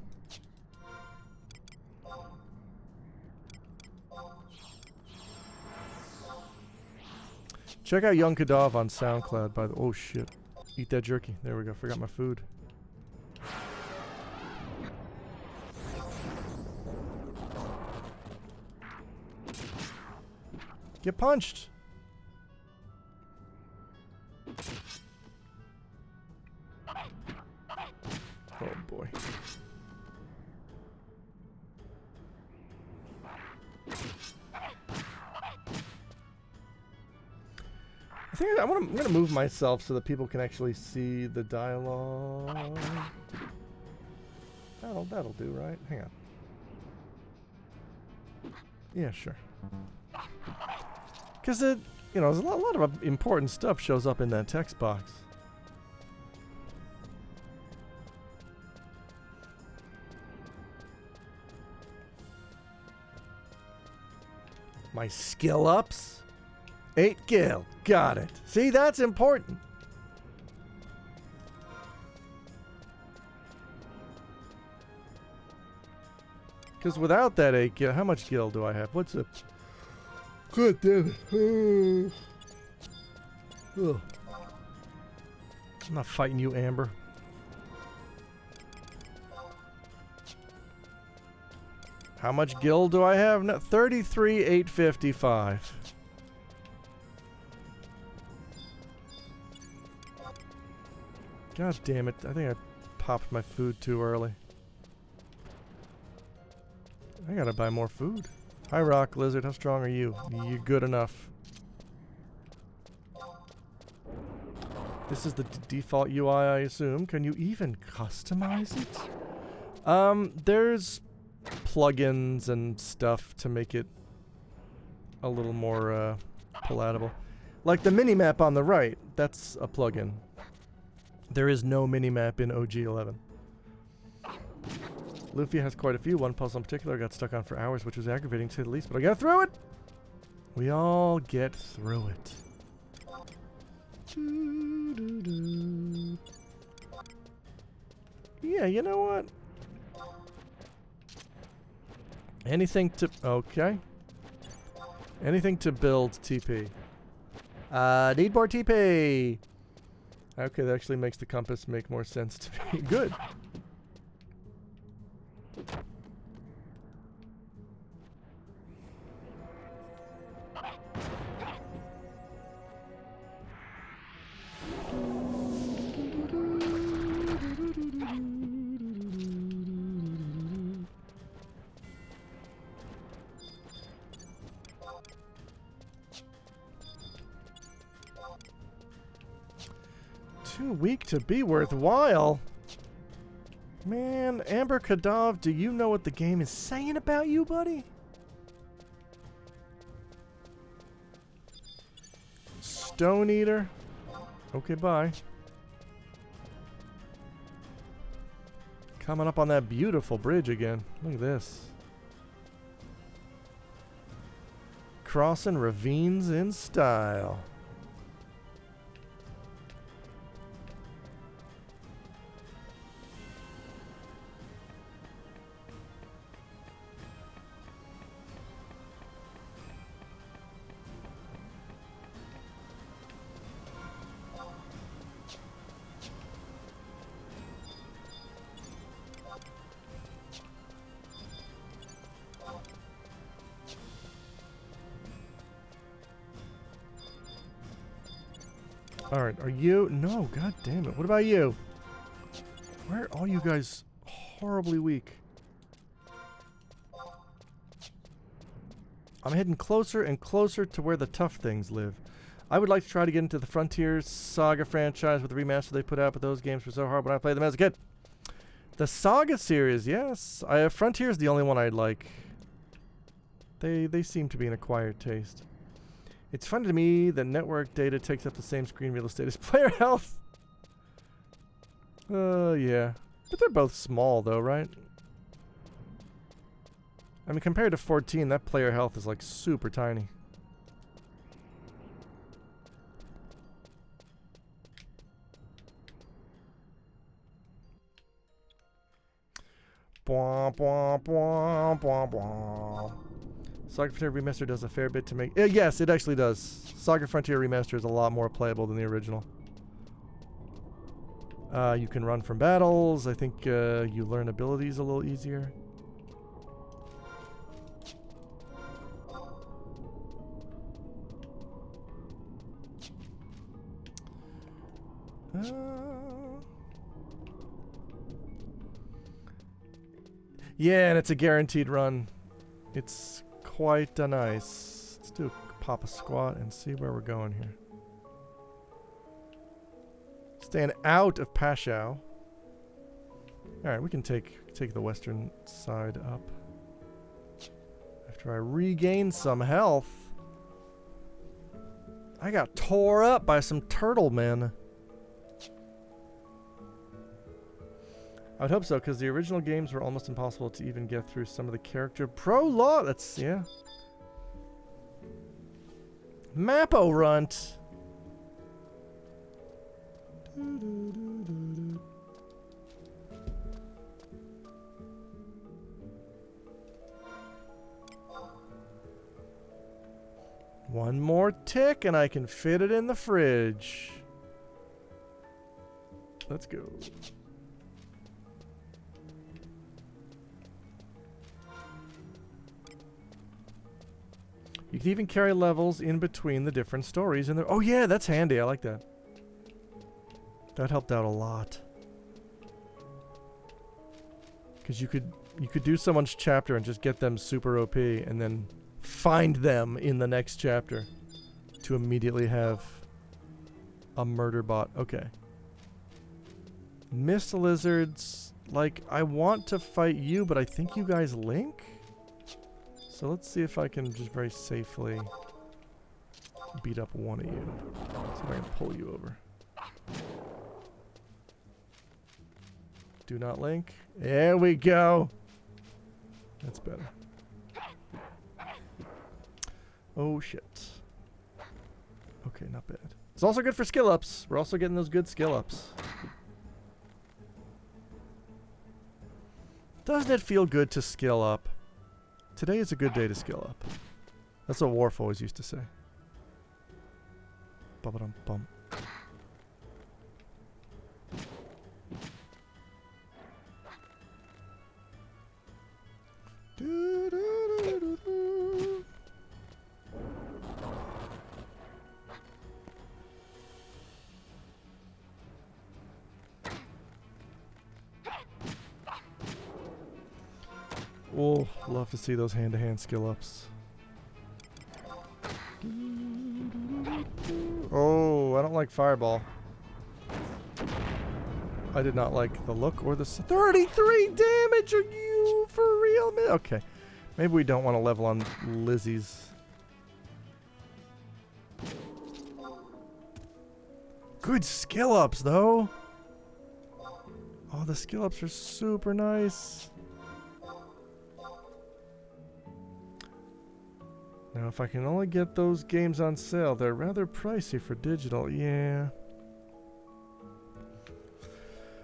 Check out Young Kadav on SoundCloud, by the... Oh, shit. Eat that jerky. There we go. Forgot my food. Get punched! Oh, boy. I think I'm gonna move myself so that people can actually see the dialogue. That'll do, right? Hang on. Yeah, sure. Because it, you know, there's a lot of important stuff shows up in that text box. My skill ups. 8 gil. Got it. See, that's important. Because without that 8 gil, how much gil do I have? What's it? Good damn it. Ugh. I'm not fighting you, Amber. How much gil do I have? No, 33,855. God damn it. I think I popped my food too early. I gotta buy more food. Hi, Rock Lizard. How strong are you? You're good enough. This is the default UI, I assume. Can you even customize it? There's plugins and stuff to make it a little more palatable. Like the minimap on the right. That's a plugin. There is no minimap in OG11. Lufia has quite a few. One puzzle in particular I got stuck on for hours, which was aggravating to say the least, but I got through it! We all get through it. Yeah, you know what? Anything to... Okay. Anything to build TP. Need more TP! Okay, that actually makes the compass make more sense to me. Good. Too weak to be worthwhile. Man, Amber Kadav, do you know what the game is saying about you, buddy? Stone Eater. Okay, bye. Coming up on that beautiful bridge again. Look at this. Crossing ravines in style. Alright, are you? No, god damn it. What about you? Why are all you guys horribly weak? I'm heading closer and closer to where the tough things live. I would like to try to get into the Frontier Saga franchise with the remaster they put out, but those games were so hard when I played them as a kid. The Saga series, yes. Frontier's the only one I'd like. They seem to be an acquired taste. It's funny to me that network data takes up the same screen real estate as player health. Yeah. But they're both small though, right? I mean, compared to 14, that player health is like super tiny. Bwah, bwah, bwah, bwah, bwah. Saga Frontier Remaster does a fair bit to make... yes, it actually does. Saga Frontier Remaster is a lot more playable than the original. You can run from battles. I think you learn abilities a little easier. Yeah, and it's a guaranteed run. It's quite nice. Let's do a pop a squat and see where we're going here. Staying out of Pashao. Alright, we can take the western side up. After I regain some health. I got tore up by some turtle men. I would hope so, because the original games were almost impossible to even get through some of the character prologue. That's, yeah. Mappo Runt. One more tick and I can fit it in the fridge. Let's go. You can even carry levels in between the different stories in there. Oh yeah, that's handy. I like that. That helped out a lot. Because you could do someone's chapter and just get them super OP and then find them in the next chapter to immediately have a murder bot. Okay. Mist lizards. Like, I want to fight you, but I think you guys link? So let's see if I can just very safely beat up one of you. See if I can pull you over. Do not link. There we go. That's better. Oh shit. Okay, not bad. It's also good for skill ups. We're also getting those good skill ups. Doesn't it feel good to skill up? Today is a good day to skill up. That's what Worf always used to say. Ba-ba-dum-bum. Oh, love to see those hand-to-hand skill ups. Oh, I don't like Fireball. I did not like the look or the 33 damage. Are you for real, man? Okay, maybe we don't want to level on Lizzie's. Good skill ups though. Oh, Oh, the skill ups are super nice. Now, if I can only get those games on sale, they're rather pricey for digital. Yeah.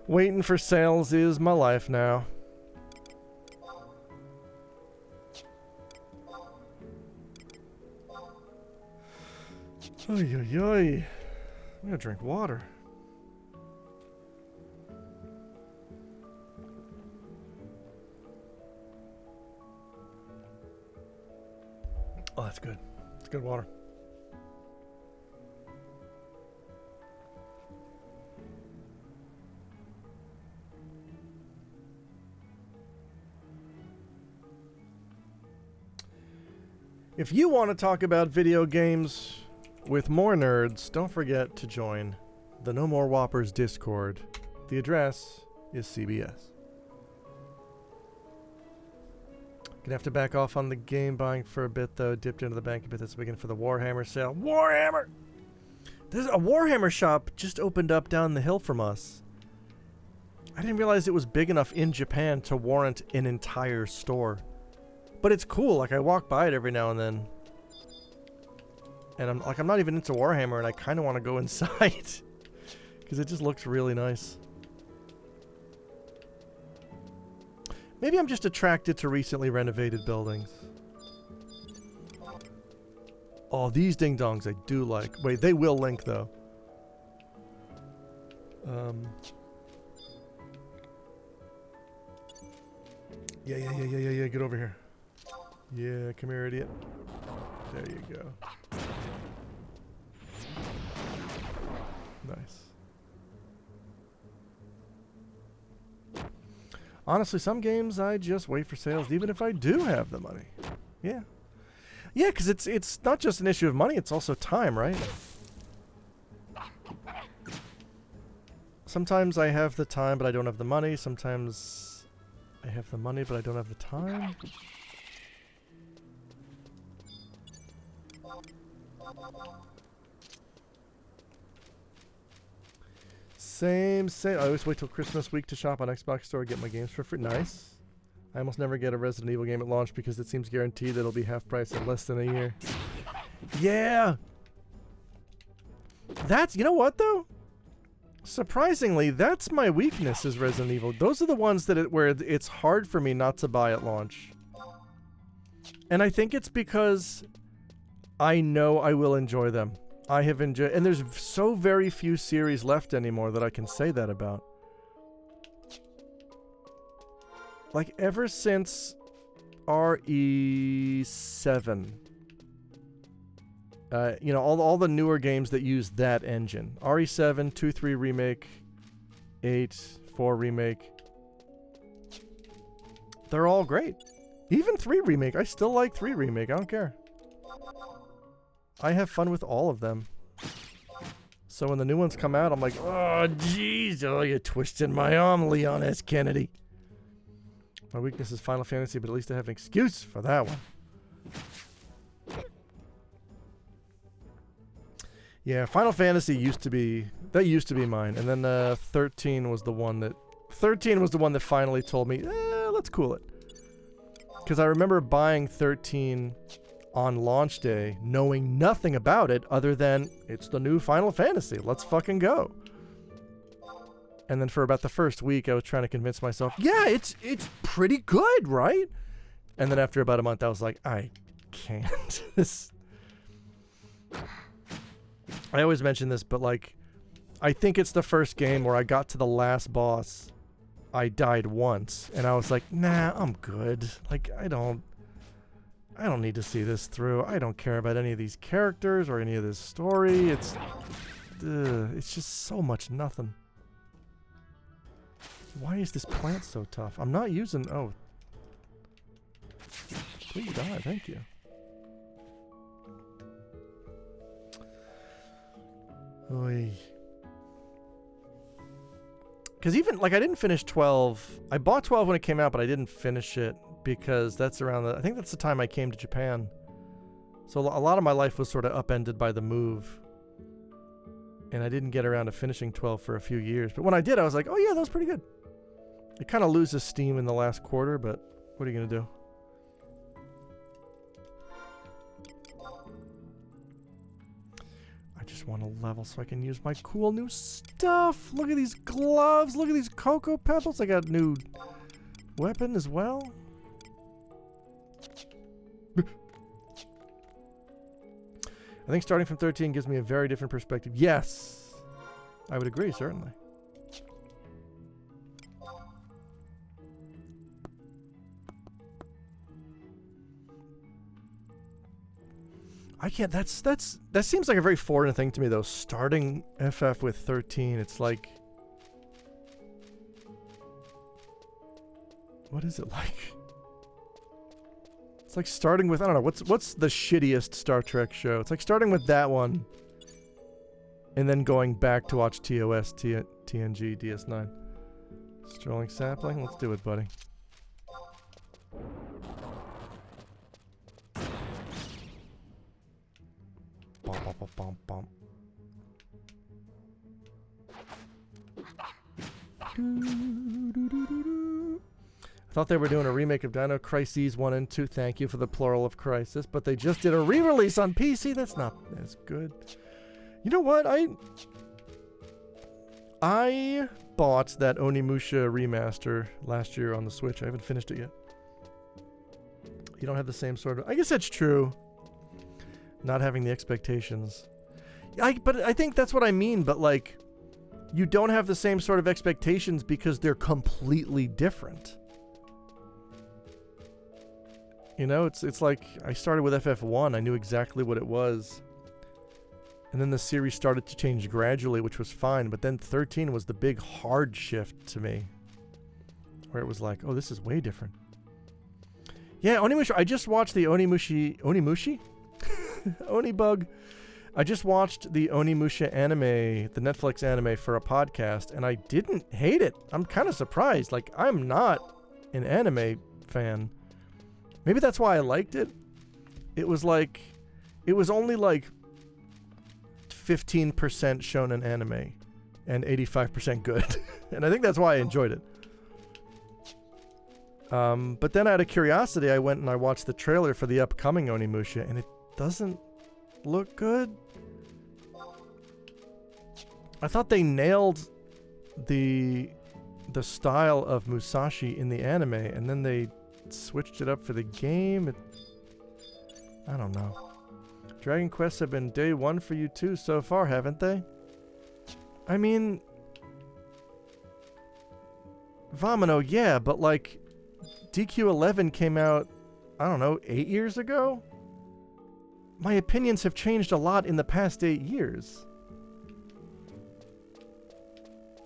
Waiting for sales is my life now. Oy, oy, oy. I'm gonna drink water. Oh, that's good. It's good water. If you want to talk about video games with more nerds, don't forget to join the No More Whoppers Discord. The address is CBS. Gonna have to back off on the game buying for a bit, though. Dipped into the bank a bit this weekend for the Warhammer sale. Warhammer! There's a Warhammer shop just opened up down the hill from us. I didn't realize it was big enough in Japan to warrant an entire store. But it's cool. Like, I walk by it every now and then. And I'm not even into Warhammer, and I kind of want to go inside. Because it just looks really nice. Maybe I'm just attracted to recently renovated buildings. Oh, these ding-dongs I do like. Wait, they will link, though. Yeah, get over here. Yeah, come here, idiot. There you go. Nice. Honestly, some games I just wait for sales, even if I do have the money. Yeah. Yeah, because it's not just an issue of money, it's also time, right? Sometimes I have the time, but I don't have the money. Sometimes I have the money, but I don't have the time. Same. I always wait till Christmas week to shop on Xbox Store and get my games for free. Nice. I almost never get a Resident Evil game at launch because it seems guaranteed that it'll be half price in less than a year. Yeah! That's, you know what though? Surprisingly, that's my weakness is Resident Evil. Those are the ones that where it's hard for me not to buy at launch. And I think it's because I know I will enjoy them. I have enjoyed, and there's so very few series left anymore that I can say that about. Like ever since RE7, you know, all the newer games that use that engine. RE7, 2.3 remake, 8.4 remake. They're all great. Even 3 remake. I still like 3 remake. I don't care. I have fun with all of them. So when the new ones come out, I'm like, oh, jeez. Oh, you twisted my arm, Leon S. Kennedy. My weakness is Final Fantasy, but at least I have an excuse for that one. Yeah, Final Fantasy used to be mine, and then 13 was the one that finally told me, let's cool it. Because I remember buying 13 on launch day, knowing nothing about it other than it's the new Final Fantasy. Let's fucking go. And then for about the first week, I was trying to convince myself, yeah, it's pretty good, right? And then after about a month, I was like, I can't. I always mention this, but like, I think it's the first game where I got to the last boss. I died once, and I was like, nah, I'm good. Like, I don't need to see this through. I don't care about any of these characters or any of this story. It's just so much nothing. Why is this plant so tough? I'm not using... Oh. Please die. Thank you. Oy. Because even... Like, I didn't finish 12. I bought 12 when it came out, but I didn't finish it. Because that's around the... I think that's the time I came to Japan. So a lot of my life was sort of upended by the move. And I didn't get around to finishing 12 for a few years. But when I did, I was like, oh yeah, that was pretty good. It kind of loses steam in the last quarter, but what are you going to do? I just want to level so I can use my cool new stuff. Look at these gloves. Look at these cocoa pebbles. I got a new weapon as well. I think starting from 13 gives me a very different perspective. Yes! I would agree, certainly. I can't, that seems like a very foreign thing to me though, starting FF with 13, it's like... What is it like? It's like starting with, I don't know, what's the shittiest Star Trek show? It's like starting with that one, and then going back to watch TOS, TNG, DS9. Strolling Sapling? Let's do it, buddy. Bum, bum, bum, bum, bum. I thought they were doing a remake of Dino Crises 1 and 2. Thank you for the plural of Crisis. But they just did a re-release on PC. That's not as good. You know what? I bought that Onimusha remaster last year on the Switch. I haven't finished it yet. You don't have the same sort of... I guess that's true. Not having the expectations. But I think that's what I mean. But like, you don't have the same sort of expectations because they're completely different. You know, it's like I started with FF1. I knew exactly what it was. And then the series started to change gradually, which was fine. But then 13 was the big hard shift to me. Where it was like, oh, this is way different. Yeah, Onimusha. I just watched the Onimushi? Onibug. I just watched the Onimusha anime, the Netflix anime for a podcast, and I didn't hate it. I'm kind of surprised. Like, I'm not an anime fan. Maybe that's why I liked it. It was like, it was only like 15% shonen anime and 85% good. And I think that's why I enjoyed it. But then out of curiosity, I went and I watched the trailer for the upcoming Onimusha, and it doesn't look good. I thought they nailed the style of Musashi in the anime, and then they switched it up for the game. I don't know. Dragon Quests have been day one for you too so far, haven't they? I mean, Vomino, yeah, but like DQ11 came out, I don't know, 8 years ago? My opinions have changed a lot in the past 8 years.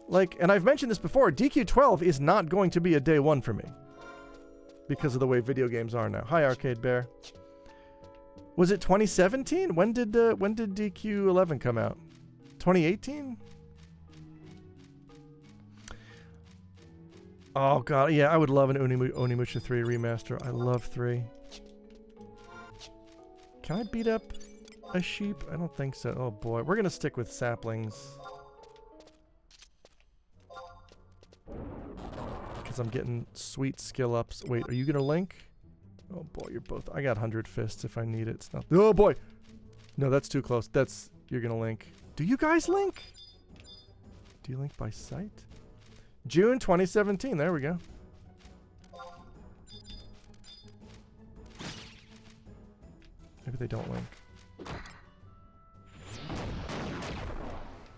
Like, and I've mentioned this before, DQ12 is not going to be a day one for me. Because of the way video games are now. Hi, Arcade Bear. Was it 2017? When did DQ11 come out? 2018? Oh god, yeah, I would love an Onimusha 3 remaster. I love 3. Can I beat up a sheep? I don't think so. Oh boy, we're gonna stick with saplings. Because I'm getting sweet skill ups. Wait, are you gonna link? Oh boy, you're both. I got 100 fists if I need it. It's not. Oh boy! No, that's too close. You're gonna link. Do you guys link? Do you link by sight? June 2017. There we go. Maybe they don't link.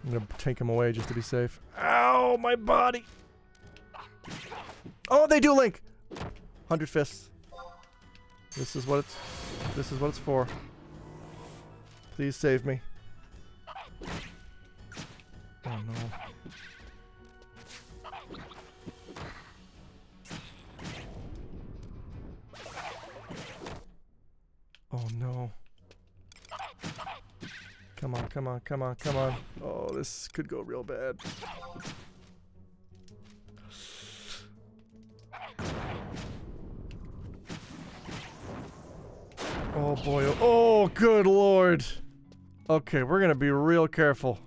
I'm gonna take them away just to be safe. Ow, my body! Oh, they do link! 100 fists. This is what it's for. Please save me. Oh no. Oh no. Come on, come on, come on, come on. Oh, this could go real bad. Oh boy. Oh, good lord. Okay, we're gonna be real careful.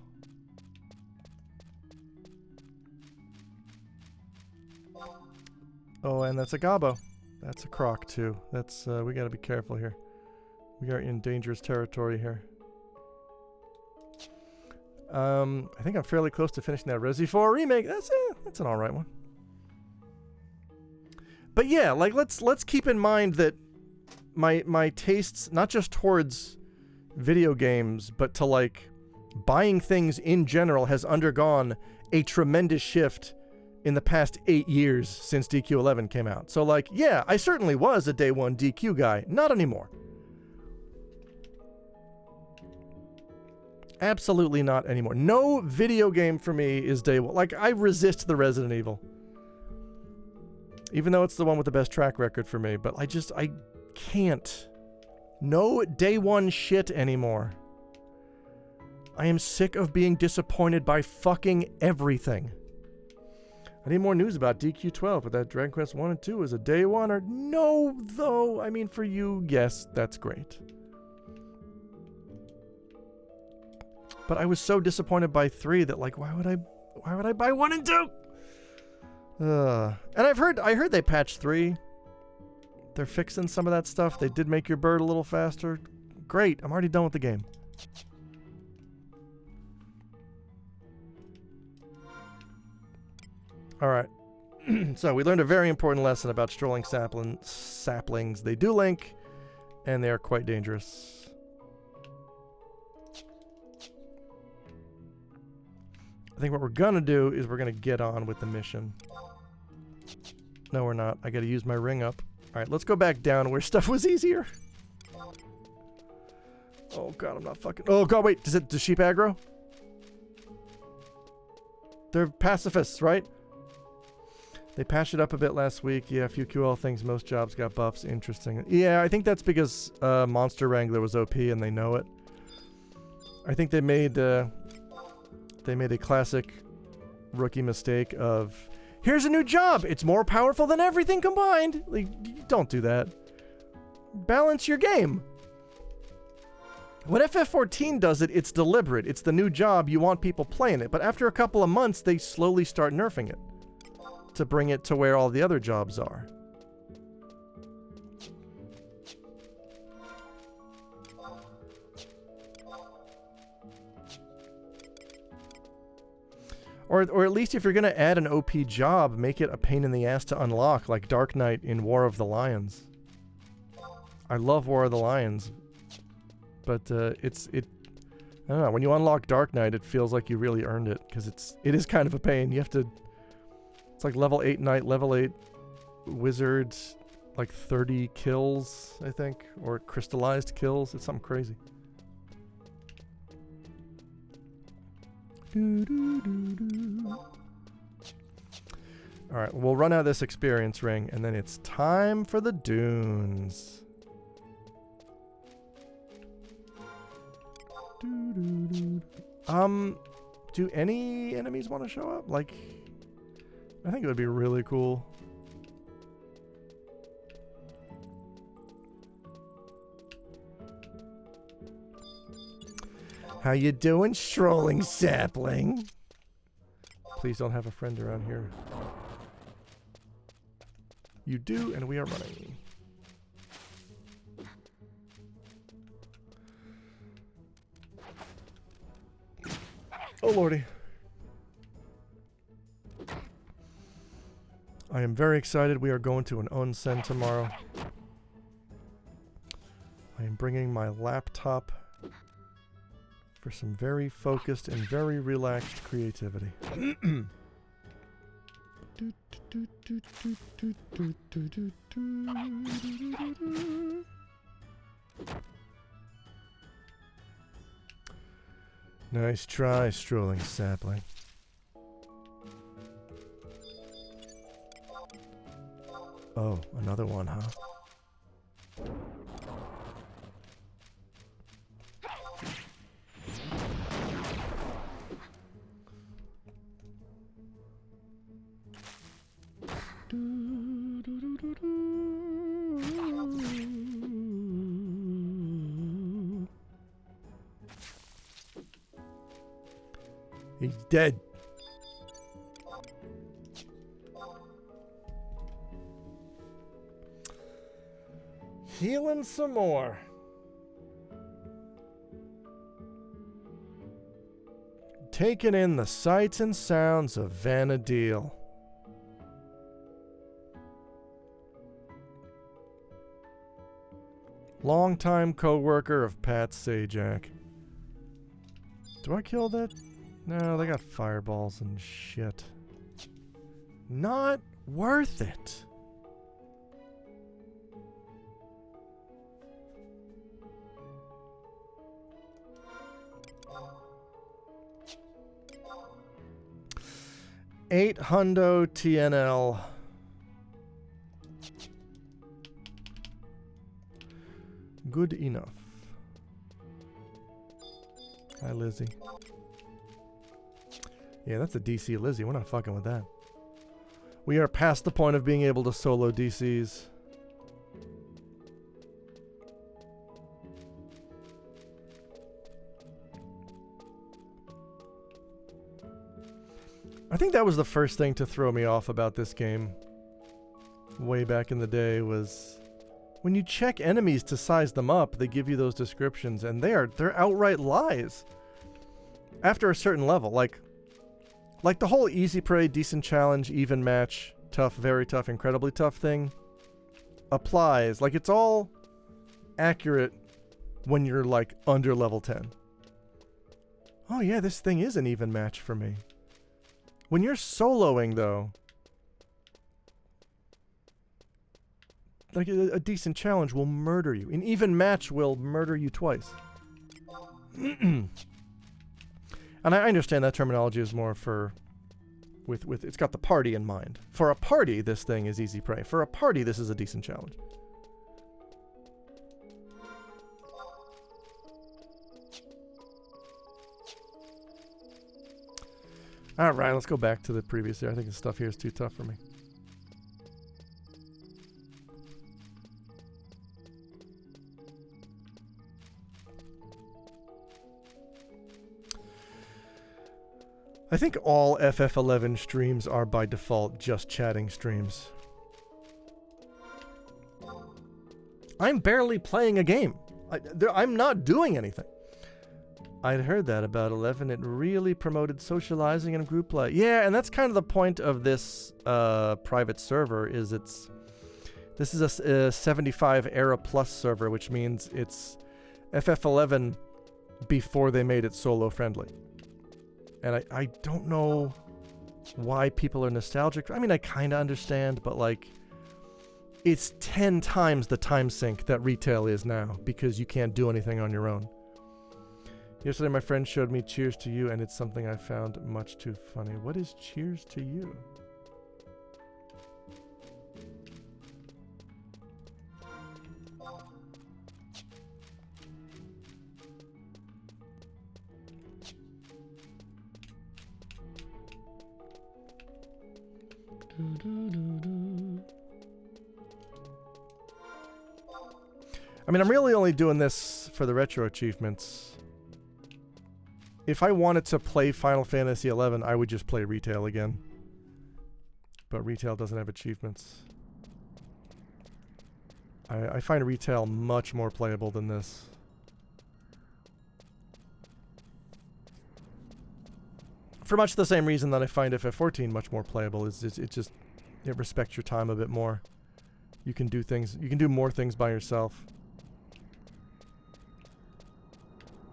Oh, and that's a gobbo. That's a croc too. That's we gotta be careful here. We are in dangerous territory here. I think I'm fairly close to finishing that Resi 4 remake. That's an alright one. But yeah, like let's keep in mind that my tastes, not just towards video games, but to like buying things in general, has undergone a tremendous shift in the past 8 years since DQ11 came out. So like, yeah, I certainly was a day one DQ guy. Not anymore. Absolutely not anymore. No video game for me is day one. Like, I resist the Resident Evil. Even though it's the one with the best track record for me. But I can't. No day one shit anymore. I am sick of being disappointed by fucking everything. I need more news about DQ12, but that Dragon Quest 1 and 2 is a day one or no, though. I mean, for you, yes, that's great. But I was so disappointed by 3 that, like, why would I buy 1 and 2? And I heard they patched 3. They're fixing some of that stuff. They did make your bird a little faster. Great, I'm already done with the game. Alright. So we learned a very important lesson about strolling saplings. They do link, and they are quite dangerous. I think what we're gonna do is we're gonna get on with the mission. No, we're not. I gotta use my ring up. Alright, let's go back down where stuff was easier. Oh god, I'm not fucking... Oh god, wait, does sheep aggro? They're pacifists, right? They patched it up a bit last week. Yeah, a few QL things. Most jobs got buffs. Interesting. Yeah, I think that's because Monster Wrangler was OP and they know it. I think they made a classic rookie mistake of, here's a new job. It's more powerful than everything combined. Like, don't do that. Balance your game. When FF14 does it, it's deliberate. It's the new job. You want people playing it. But after a couple of months, they slowly start nerfing it to bring it to where all the other jobs are. Or at least if you're going to add an OP job, make it a pain in the ass to unlock, like Dark Knight in War of the Lions. I love War of the Lions, but I don't know, when you unlock Dark Knight, it feels like you really earned it, because it is kind of a pain. You have to... It's like level 8 Knight, level 8 Wizard, like 30 kills, I think. Or crystallized kills. It's something crazy. Alright, we'll run out of this experience ring, and then it's time for the dunes. Do any enemies want to show up? Like... I think it would be really cool. How you doing, strolling sapling? Please don't have a friend around here. You do, and we are running. Oh lordy. I am very excited. We are going to an onsen tomorrow. I am bringing my laptop for some very focused and very relaxed creativity. Nice try, strolling sapling. Oh, another one, huh? He's dead. Healing some more. Taking in the sights and sounds of Vanadil. Longtime co-worker of Pat Sajak. Do I kill that? No, they got fireballs and shit. Not worth it. $800 TNL. Good enough. Hi, Lizzie. Yeah, that's a DC Lizzie. We're not fucking with that. We are past the point of being able to solo DCs. I think that was the first thing to throw me off about this game way back in the day was when you check enemies to size them up, they give you those descriptions and they're outright lies. After a certain level, like the whole easy prey, decent challenge, even match, tough, very tough, incredibly tough thing applies. Like it's all accurate when you're like under level 10. Oh yeah, this thing is an even match for me. When you're soloing, though, like a decent challenge will murder you. An even match will murder you twice. And I understand that terminology is more for, with it's got the party in mind. For a party, this thing is easy prey. For a party, this is a decent challenge. Alright, let's go back to the previous year. I think the stuff here is too tough for me. I think all FF11 streams are by default just chatting streams. I'm barely playing a game. I'm not doing anything. I'd heard that about 11. It really promoted socializing and group play. Yeah, and that's kind of the point of this private server. This is a 75 era plus server, which means it's FF11 before they made it solo friendly. And I don't know why people are nostalgic. I mean, I kind of understand, but like, it's 10 times the time sink that retail is now because you can't do anything on your own. Yesterday, my friend showed me Cheers to You, and it's something I found much too funny. What is Cheers to You? I mean, I'm really only doing this for the retro achievements. If I wanted to play Final Fantasy XI, I would just play retail again. But retail doesn't have achievements. I find retail much more playable than this. For much the same reason that I find FF14 much more playable. It respects your time a bit more. You can do things. You can do more things by yourself.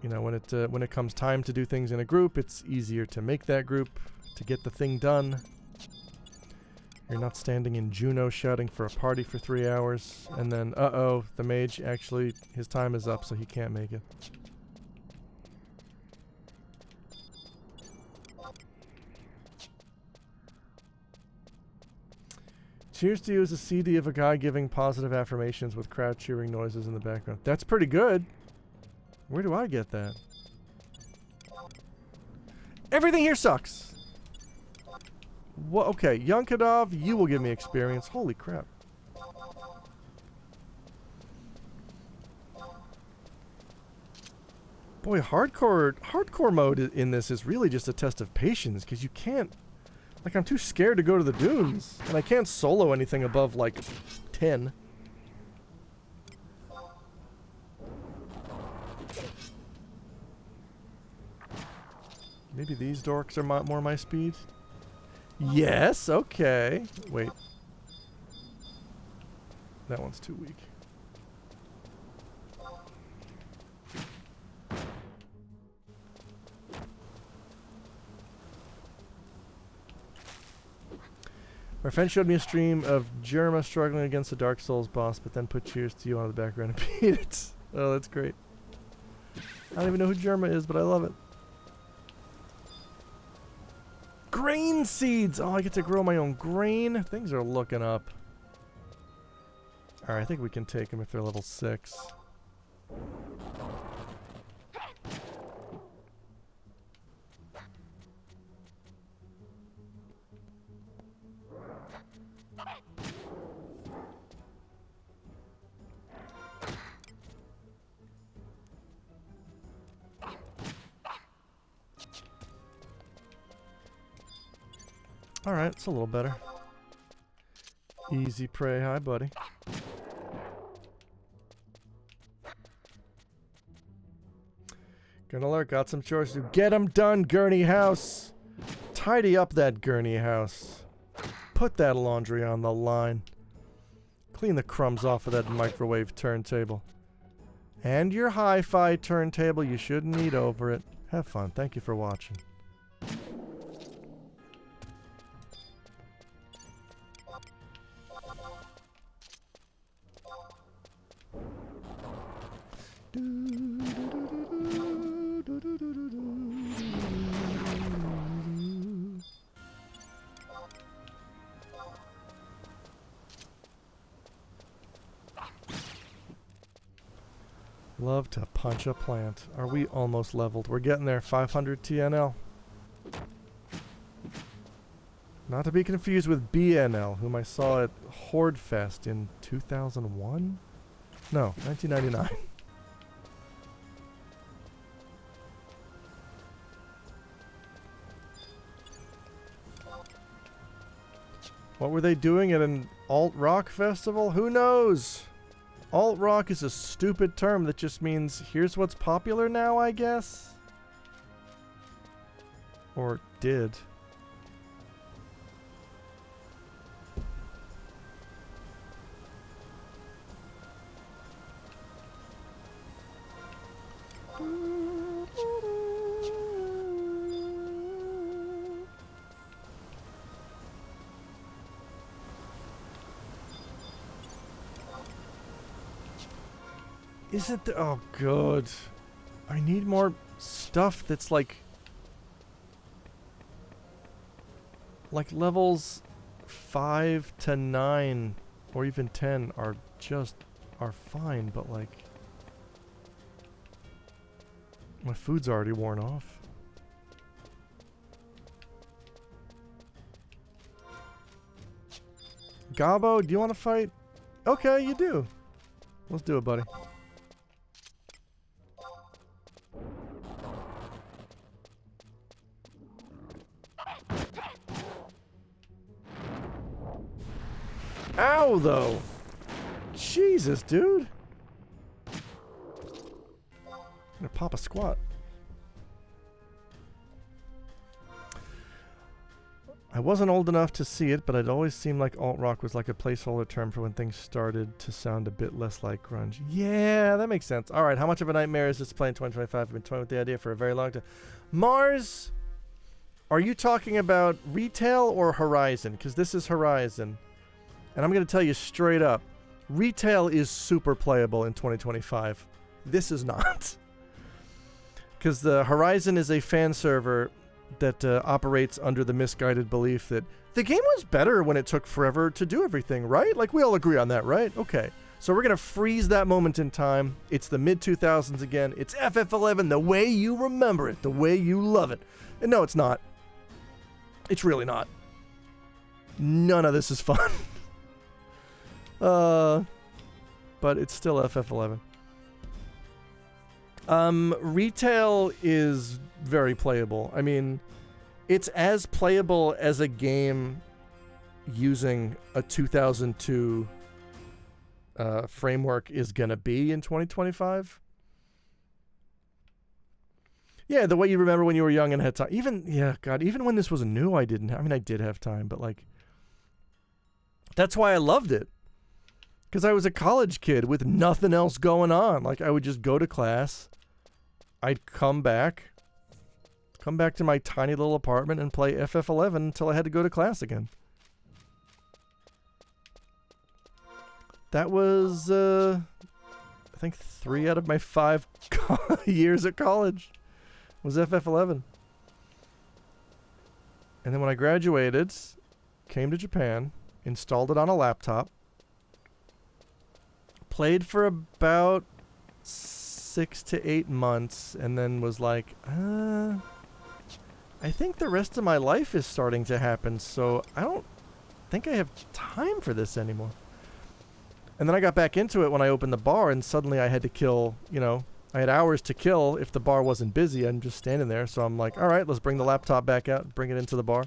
You know, when it comes time to do things in a group, it's easier to make that group, to get the thing done. You're not standing in Juneau shouting for a party for 3 hours, and then, uh-oh, the mage actually, his time is up, so he can't make it. Cheers to You is a CD of a guy giving positive affirmations with crowd cheering noises in the background. That's pretty good. Where do I get that? Everything here sucks. What? Okay, Yunkadov, you will give me experience. Holy crap. Boy, hardcore mode in this is really just a test of patience, because you can't... Like, I'm too scared to go to the dunes, and I can't solo anything above, like, 10. Maybe these dorks are more my speed? Yes, okay. Wait. That one's too weak. My friend showed me a stream of Jerma struggling against the Dark Souls boss, but then put cheers to you on the background and beat it. Oh, that's great. I don't even know who Jerma is, but I love it. Grain seeds! Oh, I get to grow my own grain. Things are looking up. Alright, I think we can take them if they're level 6. Alright, it's a little better. Easy prey. Hi, buddy. Gonna alert, got some chores to do. Get 'em done, Gurney House! Tidy up that Gurney House. Put that laundry on the line. Clean the crumbs off of that microwave turntable. And your hi-fi turntable, you shouldn't eat over it. Have fun. Thank you for watching. Love to punch a plant. Are we almost leveled? We're getting there. 500 TNL. Not to be confused with BNL, whom I saw at Horde Fest in 2001? No, 1999. What were they doing at an alt-rock festival? Who knows? Alt-rock is a stupid term that just means here's what's popular now, I guess? Or did. Isn't the— oh, good. I need more stuff that's like levels 5 to 9 or even 10 are fine, but like my food's already worn off. Gabo, do you want to fight? Okay, you do. Let's do it, buddy. Ow, though! Jesus, dude! I'm gonna pop a squat. I wasn't old enough to see it, but it always seemed like alt-rock was like a placeholder term for when things started to sound a bit less like grunge. Yeah, that makes sense. Alright, how much of a nightmare is this to play in 2025? I've been toying with the idea for a very long time. Mars, are you talking about retail or Horizon? Because this is Horizon. And I'm going to tell you straight up, retail is super playable in 2025. This is not. Because the Horizon is a fan server that operates under the misguided belief that the game was better when it took forever to do everything, right? Like, we all agree on that, right? Okay. So we're going to freeze that moment in time. It's the mid-2000s again. It's FF11 the way you remember it, the way you love it. And no, it's not. It's really not. None of this is fun. But it's still FF11. Retail is very playable. I mean, it's as playable as a game using a 2002 framework is gonna be in 2025. Yeah, the way you remember when you were young and had time. Even when this was new, I didn't. I mean, I did have time, but like, that's why I loved it. Because I was a college kid with nothing else going on. Like, I would just go to class. I'd come back to my tiny little apartment and play FF11 until I had to go to class again. That was, I think 3 out of my 5 years at college was FF11. And then when I graduated, came to Japan, installed it on a laptop, played for about 6 to 8 months, and then was like, I think the rest of my life is starting to happen, so I don't think I have time for this anymore. And then I got back into it when I opened the bar, and suddenly I had to kill, I had hours to kill if the bar wasn't busy. I'm just standing there, so I'm like, all right, let's bring the laptop back out, bring it into the bar.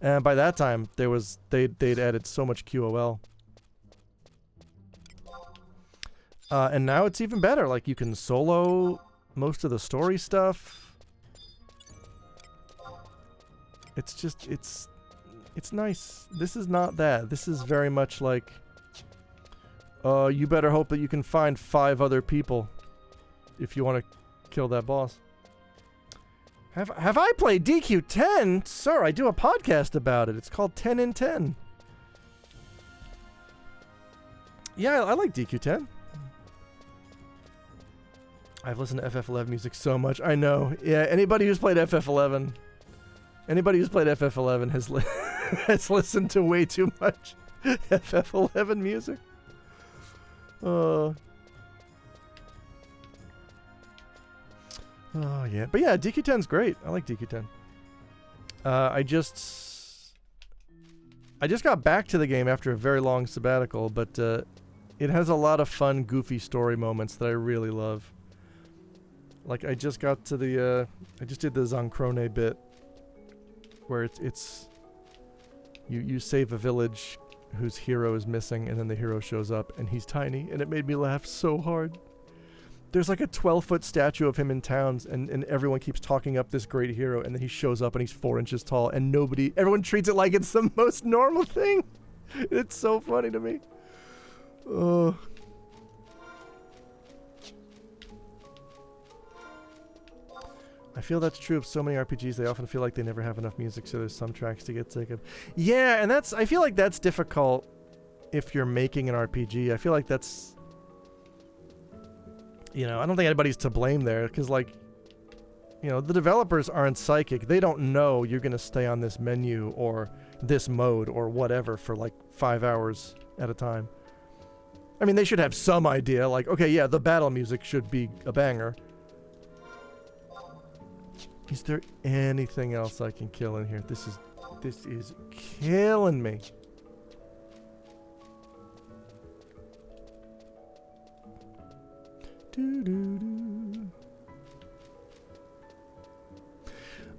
And by that time, they'd added so much QOL. And now it's even better. Like, you can solo most of the story stuff. It's just, it's nice. This is not that. This is very much like, you better hope that you can find 5 other people if you want to kill that boss. Have I played DQ10? Sir, I do a podcast about it. It's called 10 in 10. Yeah, I like DQ10. I've listened to FF11 music so much. I know. Yeah, anybody who's played FF11 has listened to way too much FF11 music. Oh yeah, but yeah, DQ10's great. I like DQ10. I just got back to the game after a very long sabbatical, but it has a lot of fun, goofy story moments that I really love. Like, I just got to the I just did the Zancrone bit where it's you save a village whose hero is missing, and then the hero shows up and he's tiny, and it made me laugh so hard. There's like a 12-foot statue of him in towns, and everyone keeps talking up this great hero, and then he shows up and he's 4 inches tall, and everyone treats it like it's the most normal thing. It's so funny to me. I feel that's true of so many RPGs. They often feel like they never have enough music, so there's some tracks to get sick of. Yeah, and I feel like that's difficult if you're making an RPG. I feel like that's, I don't think anybody's to blame there, because, like, the developers aren't psychic. They don't know you're going to stay on this menu or this mode or whatever for like 5 hours at a time. I mean, they should have some idea, like, okay, yeah, the battle music should be a banger. Is there anything else I can kill in here? This is killing me.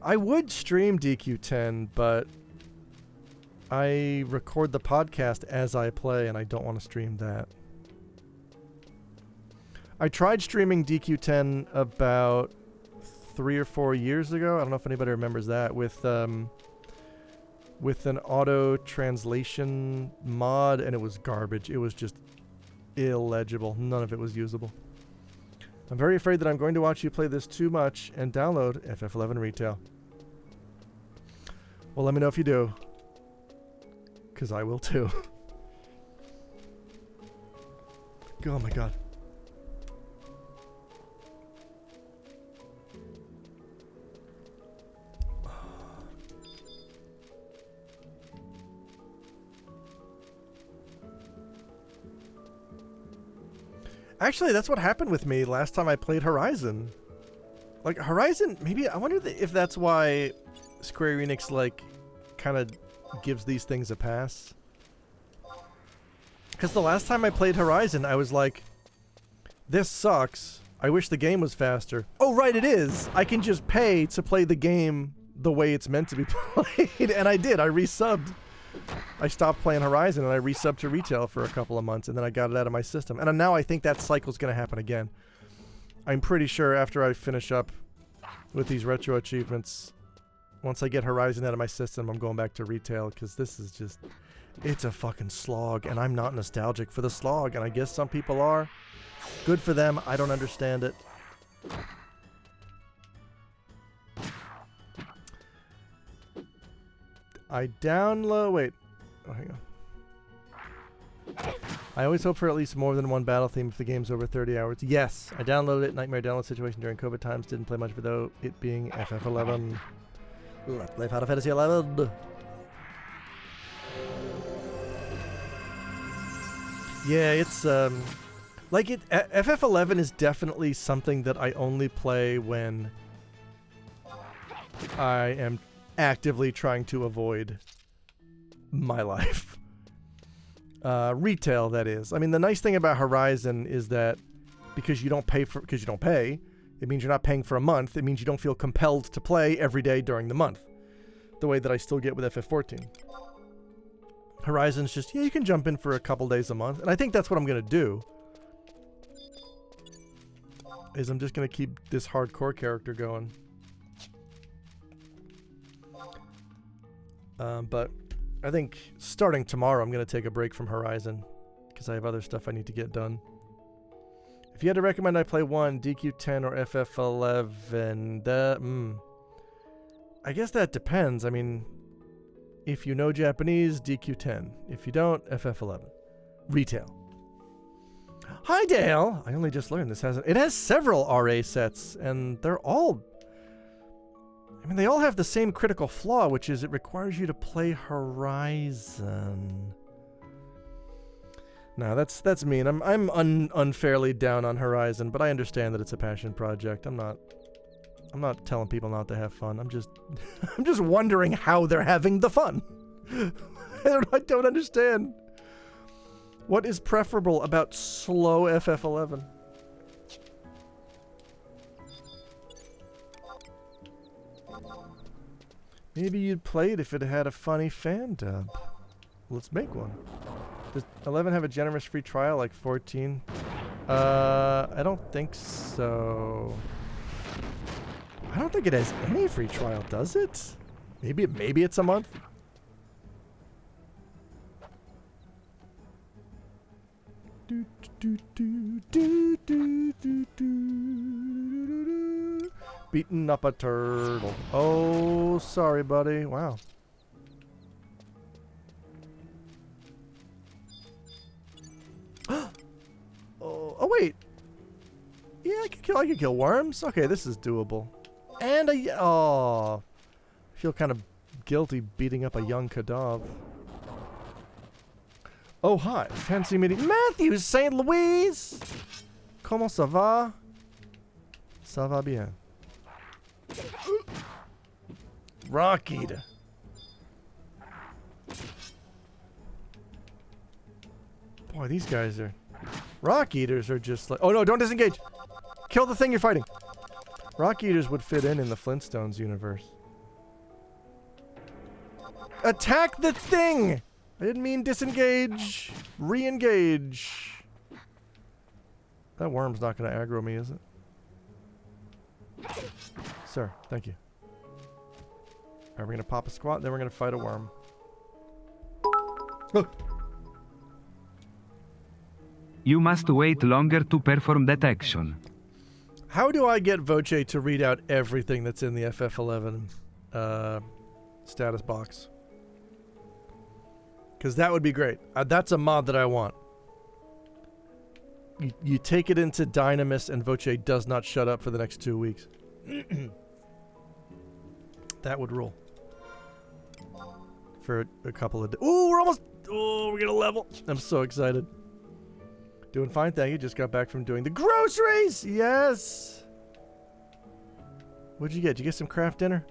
I would stream DQ10, but I record the podcast as I play, and I don't want to stream that. I tried streaming DQ10 about 3 or 4 years ago. I don't know if anybody remembers that, with an auto translation mod, and it was garbage. It was just illegible. None of it was usable. I'm very afraid that I'm going to watch you play this too much and download FF11 Retail. Well, let me know if you do, because I will too. Oh my god. Actually, that's what happened with me last time I played Horizon. Like, Horizon, maybe, I wonder if that's why Square Enix, like, kind of gives these things a pass. Because the last time I played Horizon, I was like, this sucks. I wish the game was faster. Oh, right, it is. I can just pay to play the game the way it's meant to be played. And I did. I resubbed. I stopped playing Horizon and I resubbed to retail for a couple of months, and then I got it out of my system. And now I think that cycle's going to happen again. I'm pretty sure after I finish up with these retro achievements. Once I get Horizon out of my system, I'm going back to retail because this is just... It's a fucking slog, and I'm not nostalgic for the slog, and I guess some people are. Good for them. I don't understand it. I download... Wait. Oh, hang on. I always hope for at least more than one battle theme if the game's over 30 hours. Yes, I downloaded it. Nightmare download situation during COVID times. Didn't play much without it being FF11. Let's play Final Fantasy 11. Yeah, it's like it. FF11 is definitely something that I only play when I am actively trying to avoid my life. Retail, that is. I mean, the nice thing about Horizon is that because you don't pay, it means you're not paying for a month. It means you don't feel compelled to play every day during the month, the way that I still get with FF14. Horizon's just, yeah, you can jump in for a couple days a month. And I think that's what I'm going to do. Is I'm just going to keep this hardcore character going. But I think starting tomorrow, I'm going to take a break from Horizon. Because I have other stuff I need to get done. If you had to recommend I play one, DQ10 or FF11, I guess that depends. I mean... If you know Japanese, DQ10. If you don't, FF11. Retail. Hi, Dale! I only just learned this hasn't... It has several RA sets, and they're all... I mean, they all have the same critical flaw, which is it requires you to play Horizon. No, that's mean. I'm unfairly down on Horizon, but I understand that it's a passion project. I'm not telling people not to have fun. I'm just wondering how they're having the fun. I don't understand. What is preferable about slow FF11? Maybe you'd play it if it had a funny fan dub. Let's make one. Does 11 have a generous free trial like 14? I don't think so. I don't think it has any free trial, does it? Maybe it's a month. Beating up a turtle. Oh, sorry, buddy. Wow. Oh, wait. Yeah, I could kill worms. Okay, this is doable. And I feel kind of guilty beating up a young Kadav. Oh, hi. Fancy meeting Matthew St. Louis. Comment ça va? Ça va bien. Rock Eater. Boy, these guys are... Rock Eaters are just like... Oh, no, don't disengage. Kill the thing you're fighting. Rock Eaters would fit in the Flintstones universe. Attack the thing! I didn't mean disengage. Re-engage. That worm's not going to aggro me, is it? Sir, thank you. Alright, we're going to pop a squat, then we're going to fight a worm. Oh. You must wait longer to perform that action. How do I get Voce to read out everything that's in the FF11 status box? Because that would be great. That's a mod that I want. You take it into Dynamis and Voce does not shut up for the next 2 weeks. That would rule. For a couple of days. Ooh, we're almost... Oh, we're gonna level. I'm so excited. Doing fine, thank you. Just got back from doing the groceries! Yes! What'd you get? Did you get some craft dinner?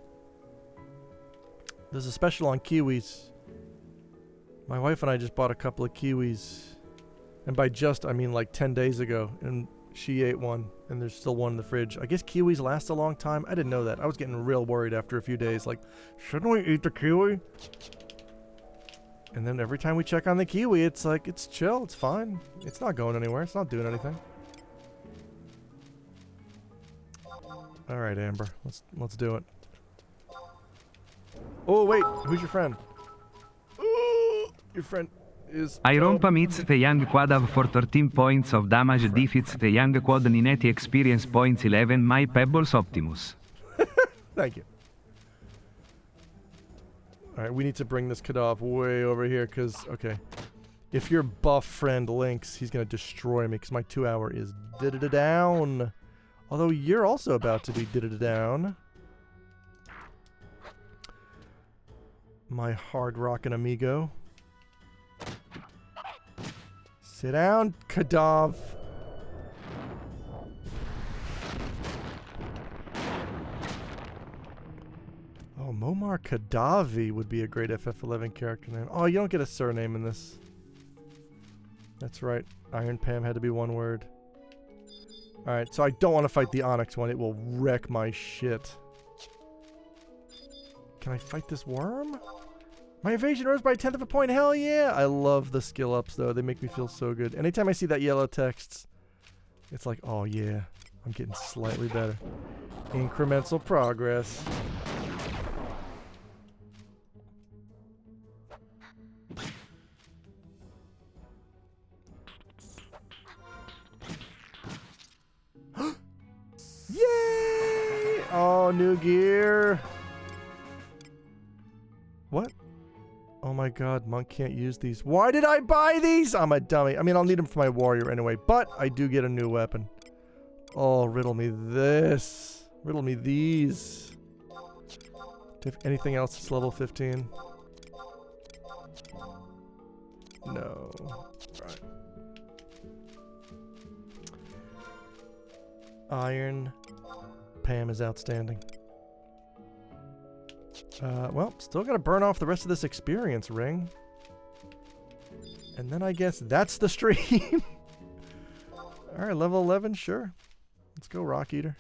There's a special on kiwis. My wife and I just bought a couple of kiwis. And by just, I mean like 10 days ago. And she ate one. And there's still one in the fridge. I guess kiwis last a long time. I didn't know that. I was getting real worried after a few days. Like, shouldn't we eat the kiwi? And then every time we check on the kiwi, it's like, it's chill, it's fine. It's not going anywhere, it's not doing anything. All right, Amber. Let's do it. Oh wait, who's your friend? Ooh, your friend is. Iron meets the young quad for 13 points of damage defeats the young quad Nineti experience points 11 my Pebbles Optimus. Thank you. Alright, we need to bring this Kadov way over here because, okay. If your buff friend Lynx, he's going to destroy me because my 2-hour is down. Although you're also about to be down. My hard rockin' amigo. Sit down, Kadov. Oh, Momar Kadavi would be a great FF11 character name. Oh, you don't get a surname in this. That's right. Iron Pam had to be one word. Alright, so I don't want to fight the Onyx one. It will wreck my shit. Can I fight this worm? My evasion rose by 1/10 of a point. Hell yeah! I love the skill ups, though. They make me feel so good. Anytime I see that yellow text, it's like, oh yeah, I'm getting slightly better. Incremental progress. Yay! Oh, new gear. What? Oh my god, Monk can't use these. Why did I buy these? I'm a dummy. I mean, I'll need them for my warrior anyway, but I do get a new weapon. Oh, riddle me this. Riddle me these. Do you have anything else that's level 15? No. Right. Iron Pam is outstanding. Well, still gotta burn off the rest of this experience ring. And then I guess that's the stream. Alright, level 11, sure. Let's go, Rock Eater.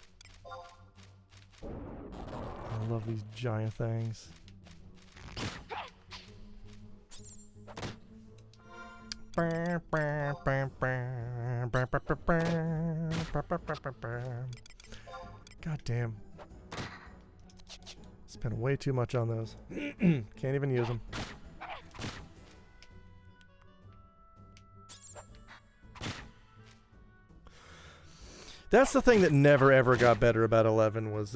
I love these giant things. God damn. Spent way too much on those. Can't even use them. That's the thing that never ever got better about 11 was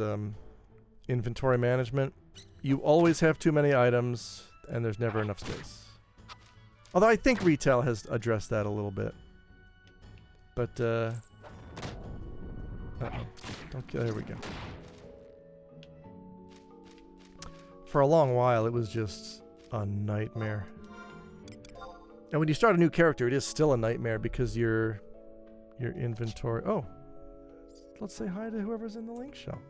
inventory management. You always have too many items and there's never enough space. Although I think retail has addressed that a little bit. But uh-oh. There we go. For a long while, it was just a nightmare. And when you start a new character, it is still a nightmare because your inventory... Oh! Let's say hi to whoever's in the link shell.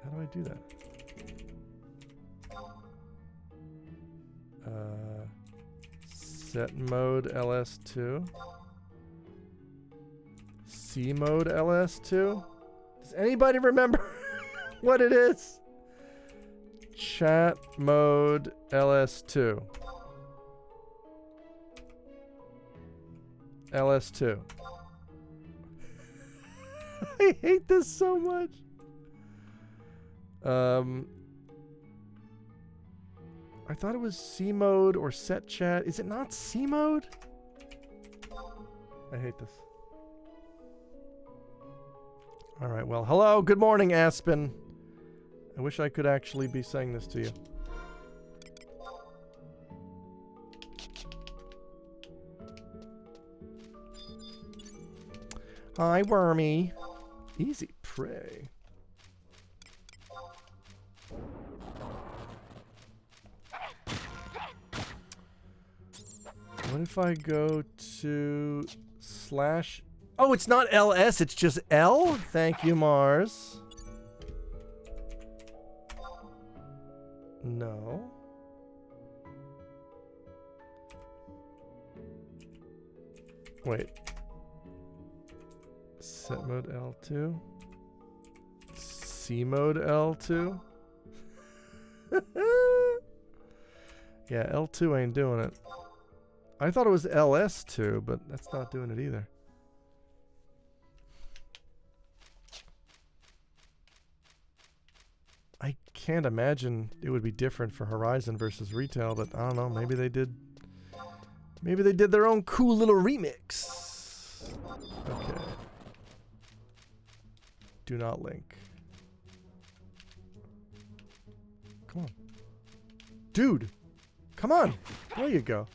How do I do that? Set mode LS2. C mode LS2. Does anybody remember what it is? Chat mode LS2. LS2. I hate this so much. I thought it was C mode or set chat. Is it not C mode? I hate this. Alright, well, hello, good morning, Aspen. I wish I could actually be saying this to you. Hi, Wormy. Easy prey. What if I go to slash... Oh, it's not LS, it's just L? Thank you, Mars. No. Wait. Set mode L2. C mode L2. Yeah, L2 ain't doing it. I thought it was LS2, but that's not doing it either. I can't imagine it would be different for Horizon versus retail, but I don't know. Maybe they did. Maybe they did their own cool little remix. Okay. Do not link. Come on. Dude! Come on! There you go.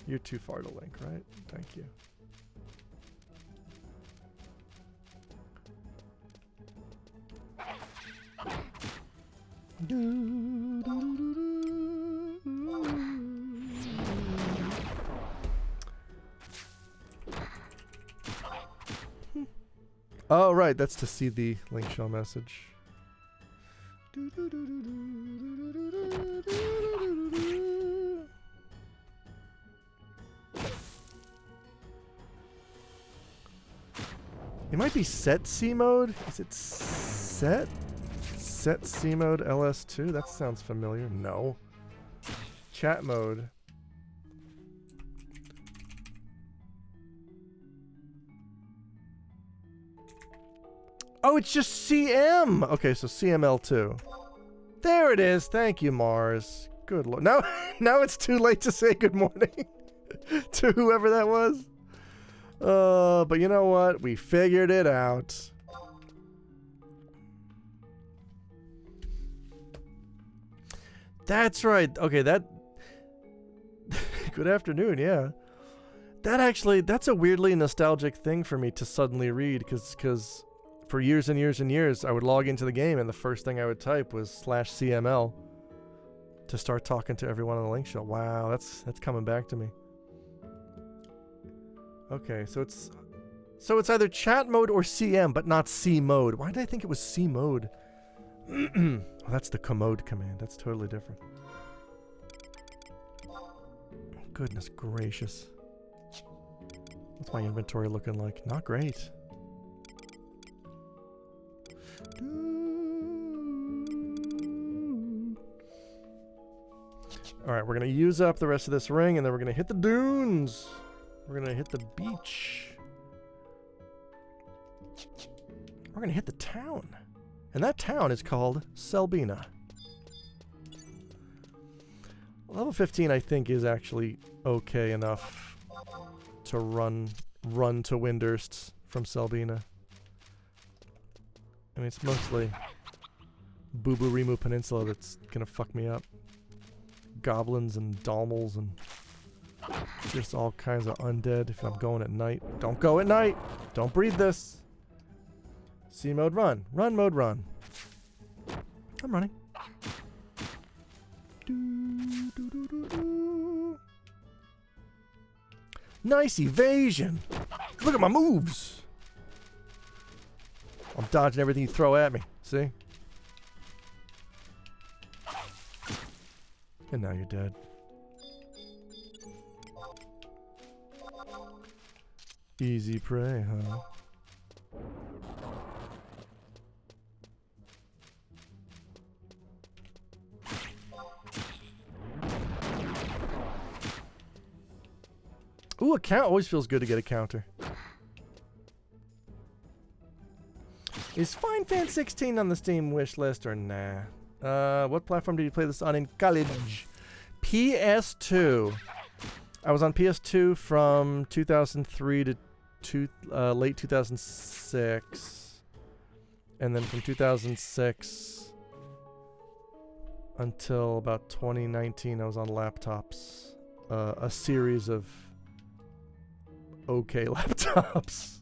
You're too far to link, right? Thank you. Oh, right. That's to see the link shell message. It might be set C mode. Is it set? Set C mode LS2? That sounds familiar. No. Chat mode. Oh, it's just CM! Okay, so CML2. There it is. Thank you, Mars. Good lord. Now, now it's too late to say good morning to whoever that was. But you know what? We figured it out. That's right. Okay, that... Good afternoon, yeah. That actually, that's a weirdly nostalgic thing for me to suddenly read, because for years and years and years, I would log into the game and the first thing I would type was /CML to start talking to everyone on the link shell. Wow, that's coming back to me. Okay, so it's either chat mode or CM, but not C mode. Why did I think it was C mode? Well, that's the commode command. That's totally different. Goodness gracious. What's my inventory looking like? Not great. Alright, we're going to use up the rest of this ring, and then we're going to hit the dunes. We're going to hit the beach. We're going to hit the town. And that town is called Selbina. Level 15, I think, is actually okay enough to run to Windurst from Selbina. I mean, it's mostly Boo-Boo-Rimu Peninsula that's gonna fuck me up. Goblins and Dalmals and just all kinds of undead if I'm going at night. Don't go at night! Don't breathe this! C mode run. Run mode run. I'm running. Nice evasion! Look at my moves! I'm dodging everything you throw at me. See? And now you're dead. Easy prey, huh? Ooh, a count always feels good to get a counter. Is Fine Fan 16 on the Steam wish list or nah? What platform did you play this on in college? PS2. I was on PS2 from 2003 to late 2006. And then from 2006 until about 2019, I was on laptops. A series of okay laptops.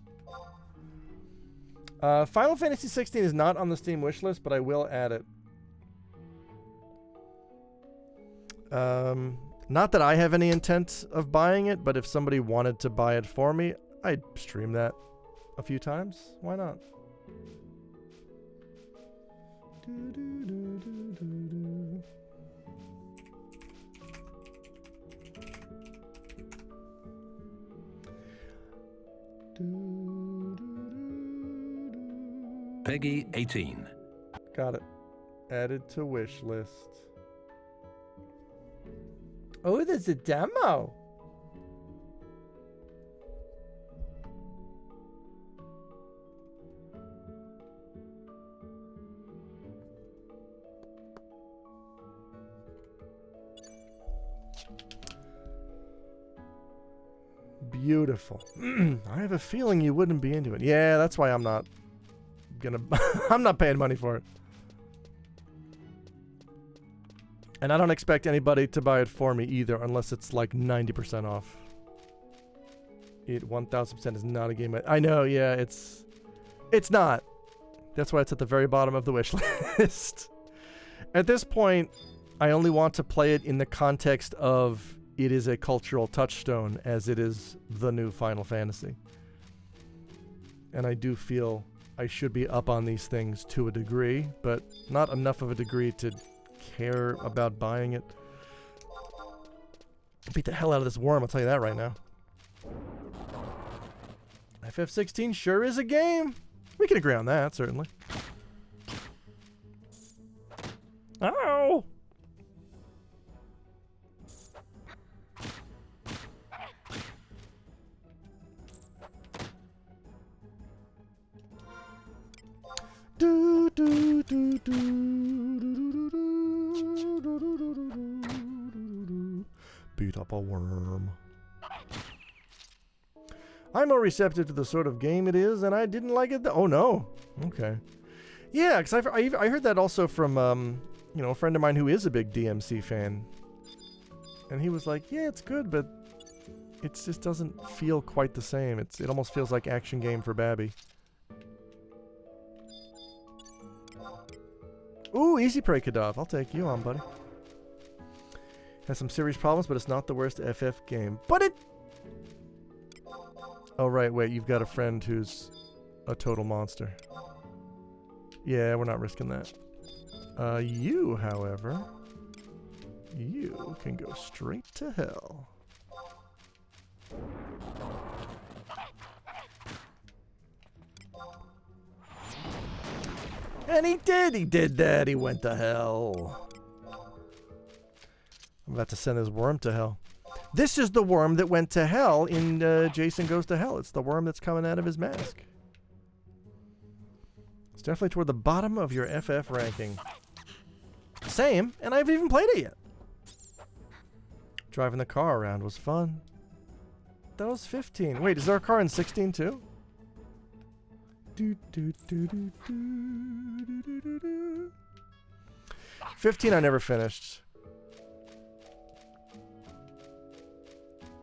Final Fantasy 16 is not on the Steam wishlist, but I will add it. Not that I have any intent of buying it, but if somebody wanted to buy it for me, I'd stream that a few times. Why not? Peggy 18. Got it. Added to wish list. Oh, there's a demo. Beautiful. I have a feeling you wouldn't be into it. Yeah, that's why I'm not gonna... I'm not paying money for it. And I don't expect anybody to buy it for me either, unless it's like 90% off. It 1000% is not a game. I know, yeah, it's not. That's why it's at the very bottom of the wish list. At this point, I only want to play it in the context of it is a cultural touchstone, as it is the new Final Fantasy. And I do feel I should be up on these things to a degree, but not enough of a degree to care about buying it. Beat the hell out of this worm, I'll tell you that right now. FF16 sure is a game. We can agree on that, certainly. Ow! Do do do do do do. Beat up a worm. I'm more receptive to the sort of game it is, and I didn't like it. Oh no. Okay. Yeah, because I heard that also from you know, a friend of mine who is a big DMC fan, and he was like, yeah, it's good, but it just doesn't feel quite the same. It almost feels like action game for Babby. Ooh, easy prey Kadaf. I'll take you on, buddy. Has some serious problems, but it's not the worst FF game. But it... Oh, right, wait. You've got a friend who's a total monster. Yeah, we're not risking that. You, however... You can go straight to hell. And he did that. He went to hell. I'm about to send this worm to hell. This is the worm that went to hell in Jason Goes to Hell. It's the worm that's coming out of his mask. It's definitely toward the bottom of your FF ranking. Same, and I haven't even played it yet. Driving the car around was fun. That was 15. Wait, is there a car in 16 too? 15 I never finished.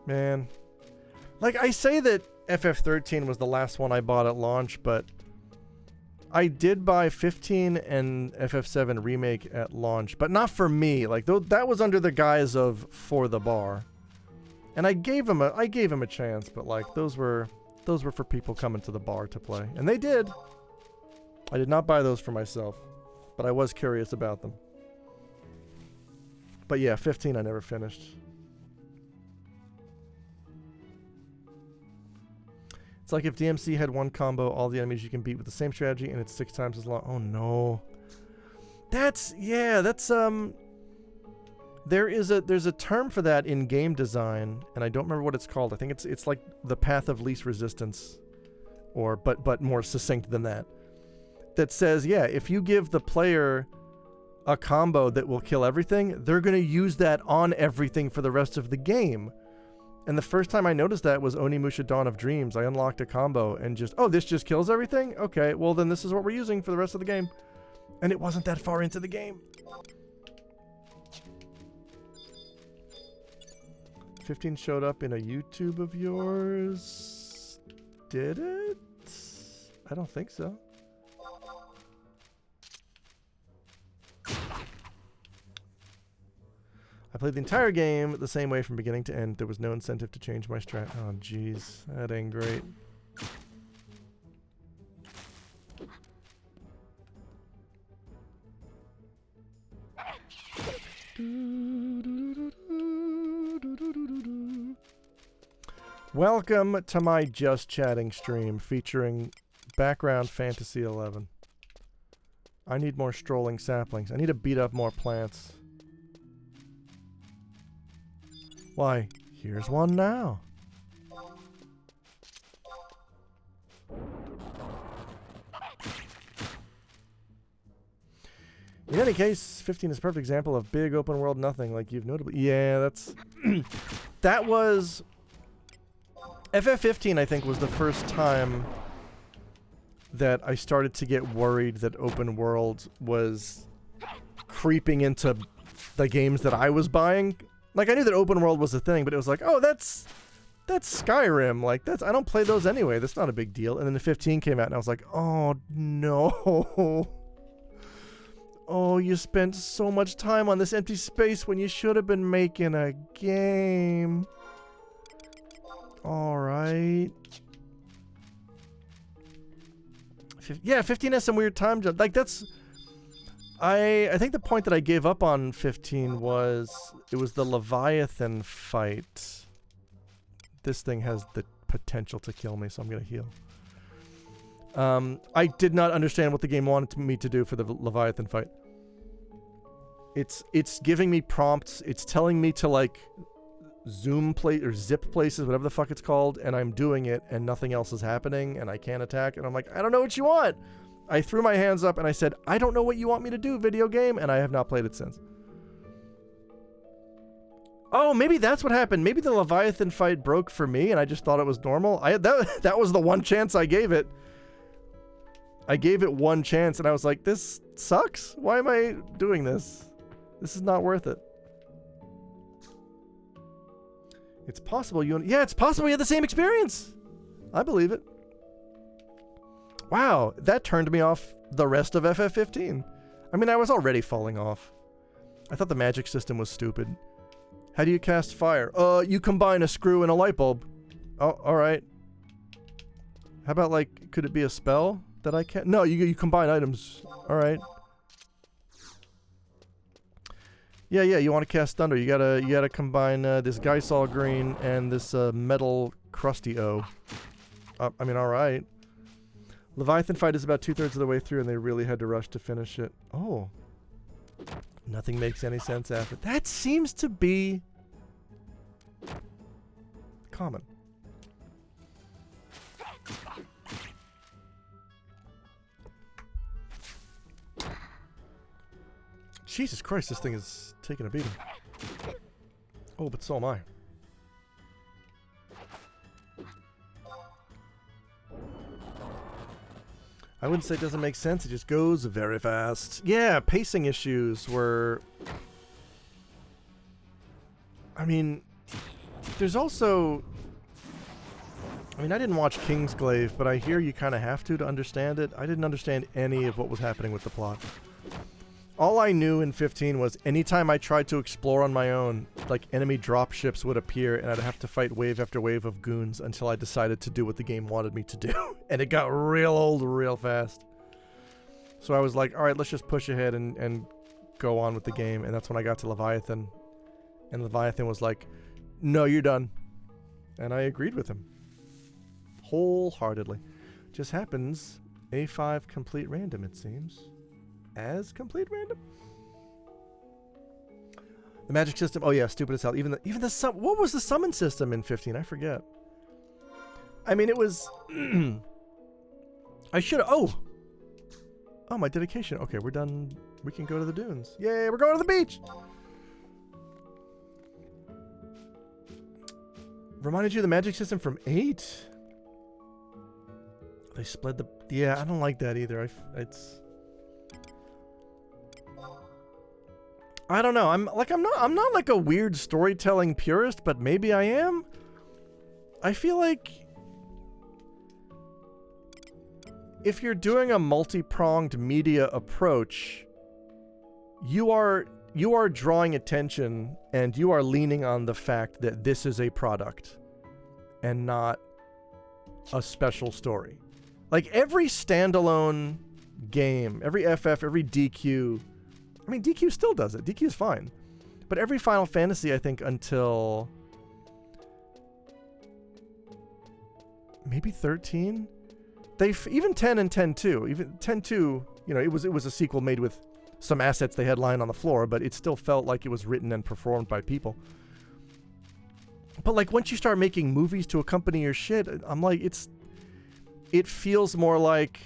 Man. Like, I say that FF13 was the last one I bought at launch, but I did buy 15 and FF7 Remake at launch, but not for me. Like, that was under the guise of for the bar. And I gave him a chance, but like those were for people coming to the bar to play. And they did. I did not buy those for myself, but I was curious about them. But yeah, 15 I never finished. It's like if DMC had one combo, all the enemies you can beat with the same strategy, and it's 6 times as long. Oh no. There's a term for that in game design, and I don't remember what it's called. I think it's like the path of least resistance, or but more succinct than that. That says, yeah, if you give the player a combo that will kill everything, they're going to use that on everything for the rest of the game. And the first time I noticed that was Onimusha Dawn of Dreams. I unlocked a combo and just, oh, this just kills everything? Okay, well then this is what we're using for the rest of the game. And it wasn't that far into the game. 15 showed up in a YouTube of yours. Did it? I don't think so. I played the entire game the same way from beginning to end. There was no incentive to change my strat. Oh, jeez. That ain't great. Welcome to my Just Chatting stream featuring background Fantasy 11. I need more strolling saplings. I need to beat up more plants. Why, here's one now. In any case, 15 is a perfect example of big open world nothing, like you've notably... Yeah, that's... that was... FF15, I think, was the first time that I started to get worried that open world was creeping into the games that I was buying. Like, I knew that open world was a thing, but it was like, oh, that's Skyrim. Like, I don't play those anyway. That's not a big deal. And then the 15 came out, and I was like, oh, no. Oh, you spent so much time on this empty space when you should have been making a game. Alright. Yeah, 15 has some weird time jump. Like, that's... I think the point that I gave up on 15 was... It was the Leviathan fight. This thing has the potential to kill me, so I'm gonna heal. I did not understand what the game wanted me to do for the Leviathan fight. It's giving me prompts. It's telling me to, like... zoom plate or zip places, whatever the fuck it's called, and I'm doing it and nothing else is happening and I can't attack, and I'm like, I don't know what you want. I threw my hands up and I said, I don't know what you want me to do, video game, and I have not played it since. Oh, maybe that's what happened. Maybe the Leviathan fight broke for me and I just thought it was normal. That was the one chance I gave it. I gave it one chance and I was like, this sucks. Why am I doing this? This is not worth it. It's possible it's possible you had the same experience. I believe it. Wow, that turned me off the rest of FF15. I mean, I was already falling off. I thought the magic system was stupid. How do you cast fire? You combine a screw and a light bulb. Oh, alright. How about, like, could it be a spell that I can't? No, you combine items. Alright. Yeah, you want to cast thunder. You gotta combine this Geisol green and this metal crusty O. I mean, alright. Leviathan fight is about 2/3 of the way through and they really had to rush to finish it. Oh. Nothing makes any sense after. That seems to be common. Jesus Christ, this thing is taking a beating. Oh, but so am I. I wouldn't say it doesn't make sense, it just goes very fast. Yeah, pacing issues were... I mean, there's also... I mean, I didn't watch Kingsglaive, but I hear you kind of have to understand it. I didn't understand any of what was happening with the plot. All I knew in 15 was anytime I tried to explore on my own, like, enemy dropships would appear and I'd have to fight wave after wave of goons until I decided to do what the game wanted me to do. And it got real old real fast. So I was like, alright, let's just push ahead and go on with the game. And that's when I got to Leviathan. And Leviathan was like, no, you're done. And I agreed with him. Wholeheartedly. Just happens, A5 complete random, it seems. As complete random? The magic system, oh yeah, stupid as hell. Even the what was the summon system in 15? I forget. I mean, it was... I should have... Oh, my dedication. Okay, we're done. We can go to the dunes. Yay, we're going to the beach! Reminded you of the magic system from 8? They split the... Yeah, I don't like that either. I don't know. I'm not like a weird storytelling purist, but maybe I am. I feel like if you're doing a multi-pronged media approach, you are drawing attention and you are leaning on the fact that this is a product and not a special story. Like every standalone game, every FF, every DQ, I mean, DQ still does it. DQ is fine. But every Final Fantasy, I think, until maybe 13, even 10 and 10-2, even 10-2, you know, it was a sequel made with some assets they had lying on the floor, but it still felt like it was written and performed by people. But like once you start making movies to accompany your shit, I'm like, it feels more like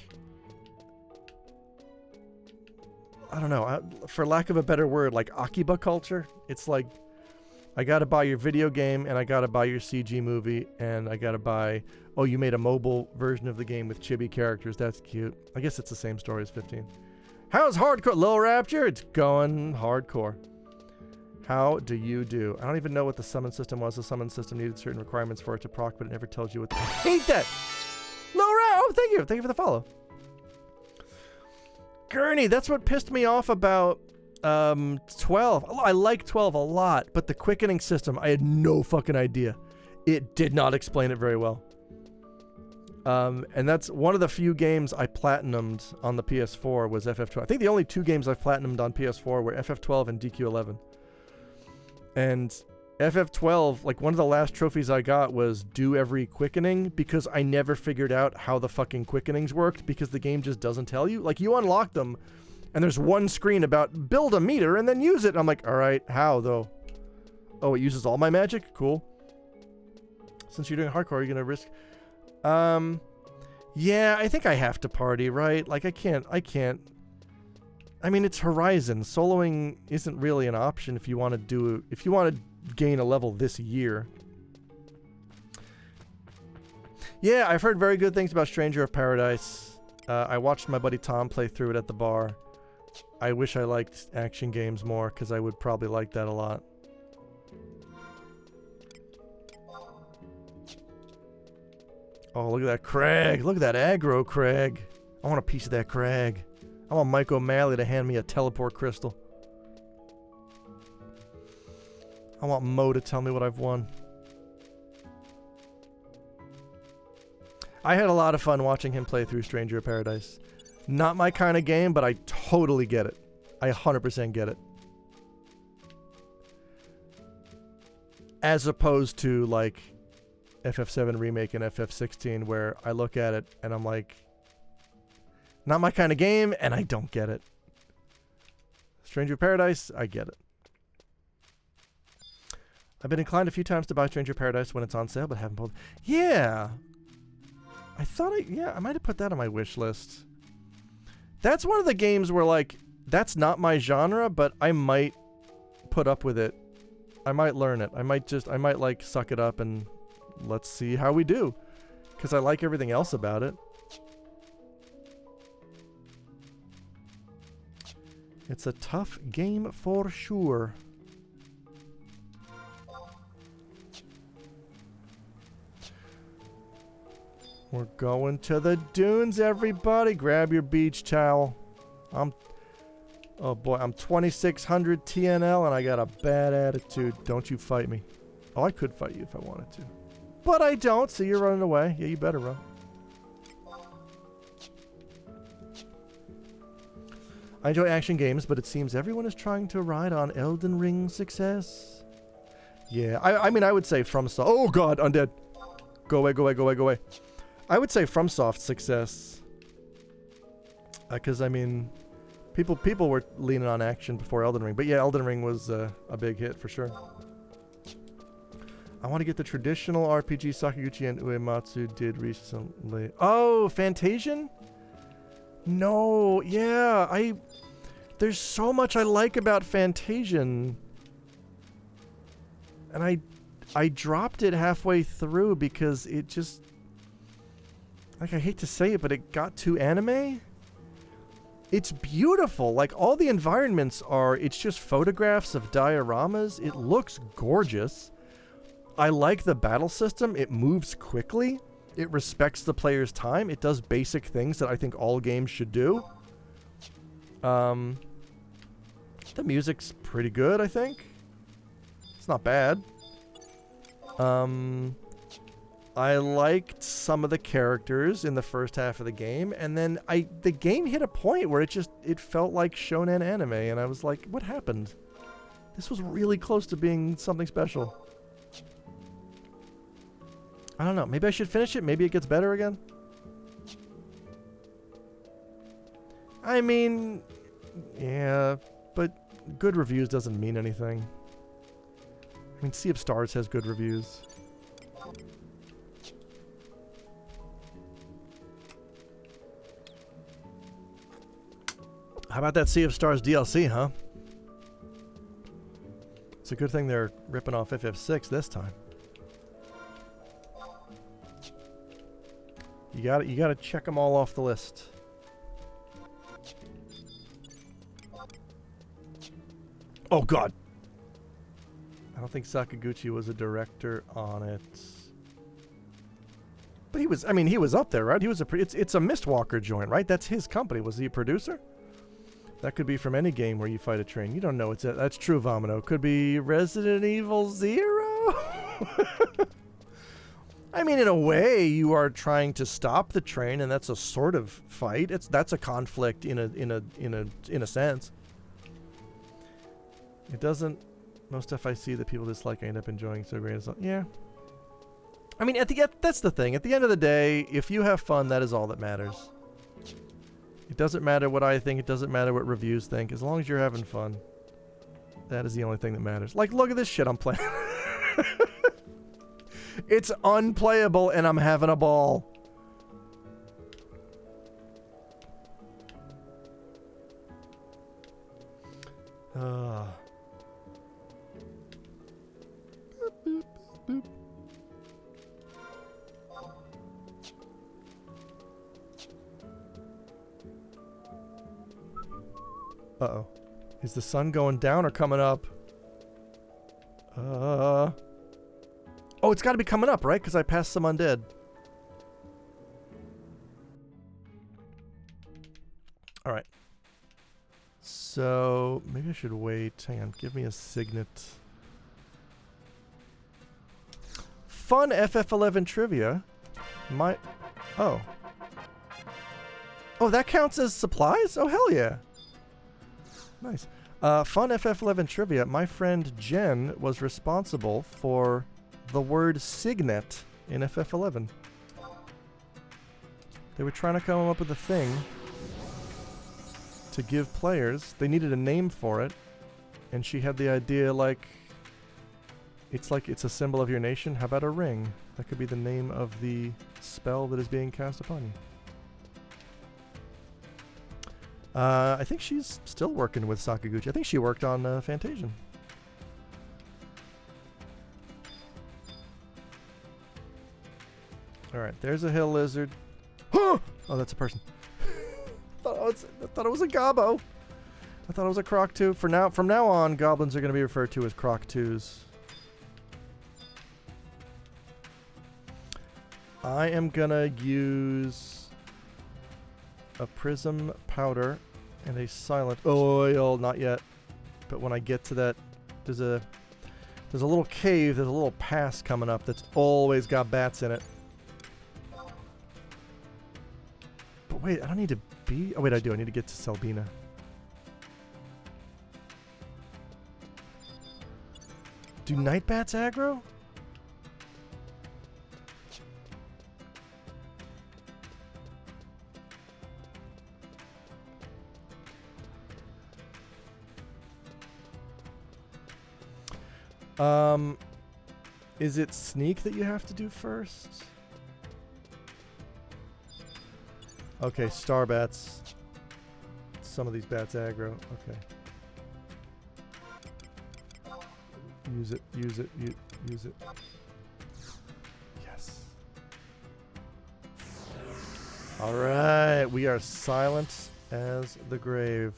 I don't know, for lack of a better word, like Akiba culture. It's like, I gotta buy your video game, and I gotta buy your CG movie, and I gotta buy, oh, you made a mobile version of the game with chibi characters. That's cute. I guess it's the same story as 15. How's hardcore? Lil Rapture? It's going hardcore. How do you do? I don't even know what the summon system was. The summon system needed certain requirements for it to proc, but it never tells you what. I hate that! Lil Rapture! Oh, thank you. Thank you for the follow. Gurney, that's what pissed me off about 12. I like 12 a lot, but the quickening system, I had no fucking idea. It did not explain it very well. And that's one of the few games I platinumed on the PS4 was FF12. I think the only 2 games I've platinumed on PS4 were FF12 and DQ11. And FF12, like one of the last trophies I got was do every quickening, because I never figured out how the fucking quickenings worked, because the game just doesn't tell you. Like, you unlock them and there's one screen about build a meter and then use it. And I'm like, all right, how though? Oh, it uses all my magic? Cool. Since you're doing hardcore, are you gonna risk? Yeah, I think I have to party, right? Like, I can't. I mean, it's Horizon. Soloing isn't really an option if you want to gain a level this year. Yeah, I've heard very good things about Stranger of Paradise. I watched my buddy Tom play through it at the bar. I wish I liked action games more, because I would probably like that a lot. Oh, look at that Craig. Look at that aggro Craig. I want a piece of that Craig. I want Mike O'Malley to hand me a teleport crystal. I want Mo to tell me what I've won. I had a lot of fun watching him play through Stranger of Paradise. Not my kind of game, but I totally get it. I 100% get it. As opposed to, like, FF7 Remake and FF16, where I look at it and I'm like, not my kind of game, and I don't get it. Stranger of Paradise, I get it. I've been inclined a few times to buy Stranger of Paradise when it's on sale, but haven't pulled. Yeah. I might have put that on my wish list. That's one of the games where, like, that's not my genre, but I might put up with it. I might learn it. I might, like, suck it up and let's see how we do. Because I like everything else about it. It's a tough game for sure. We're going to the dunes, everybody. Grab your beach towel. Oh boy, I'm 2600 TNL and I got a bad attitude. Don't you fight me. Oh, I could fight you if I wanted to. But I don't, so you're running away. Yeah, you better run. I enjoy action games, but it seems everyone is trying to ride on Elden Ring success. Yeah, I mean, I would say FromSoft. Oh god, undead. Go away, go away, go away, go away. I would say FromSoft success. Because, I mean, people were leaning on action before Elden Ring. But yeah, Elden Ring was a big hit for sure. I want to get the traditional RPG Sakaguchi and Uematsu did recently. Oh, Fantasian? No, yeah, there's so much I like about Fantasian. And I dropped it halfway through because it just, like, I hate to say it, but it got too anime. It's beautiful. Like, all the environments it's just photographs of dioramas. It looks gorgeous. I like the battle system. It moves quickly. It respects the player's time. It does basic things that I think all games should do. The music's pretty good, I think. It's not bad. I liked some of the characters in the first half of the game, and then the game hit a point where it felt like shonen anime, and I was like, what happened? This was really close to being something special. I don't know. Maybe I should finish it. Maybe it gets better again. I mean, yeah, but good reviews doesn't mean anything. I mean, Sea of Stars has good reviews. How about that Sea of Stars DLC, huh? It's a good thing they're ripping off FF6 this time. You gotta check them all off the list. Oh god. I don't think Sakaguchi was a director on it. But he was, I mean, he was up there, right? He was it's a Mistwalker joint, right? That's his company. Was he a producer? That could be from any game where you fight a train. You don't know. That's true, Vomino. Could be Resident Evil 0? I mean, in a way, you are trying to stop the train, and that's a sort of fight. That's a conflict in a sense. It doesn't. Most stuff I see that people dislike, I end up enjoying so great. Yeah. I mean, that's the thing. At the end of the day, if you have fun, that is all that matters. It doesn't matter what I think. It doesn't matter what reviews think. As long as you're having fun, that is the only thing that matters. Like, look at this shit I'm playing. It's unplayable, and I'm having a ball. Boop, boop, boop. Uh-oh. Is the sun going down or coming up? Oh, it's got to be coming up, right? Because I passed some undead. All right. So, maybe I should wait. Hang on. Give me a signet. Fun FF11 trivia. Oh. Oh, that counts as supplies? Oh, hell yeah. Nice. Fun FF11 trivia. My friend Jen was responsible for the word signet in FF11. They were trying to come up with a thing to give players. They needed a name for it, and she had the idea like it's a symbol of your nation. How about a ring? That could be the name of the spell that is being cast upon you. I think she's still working with Sakaguchi. I think she worked on Fantasian. Alright, there's a hill lizard. Oh, that's a person. I thought it was a gobbo. I thought it was a croc 2. From now on, goblins are going to be referred to as croc 2s. I am going to use a prism powder and a silent oil. Not yet. But when I get to that, there's a little cave, there's a little pass coming up that's always got bats in it. But wait, I don't need to be... Oh wait, I do. I need to get to Selbina. Do night bats aggro? Is it sneak that you have to do first? Okay, star bats. Some of these bats aggro. Okay. Use it, use it, use it. Yes. Alright, we are silent as the grave.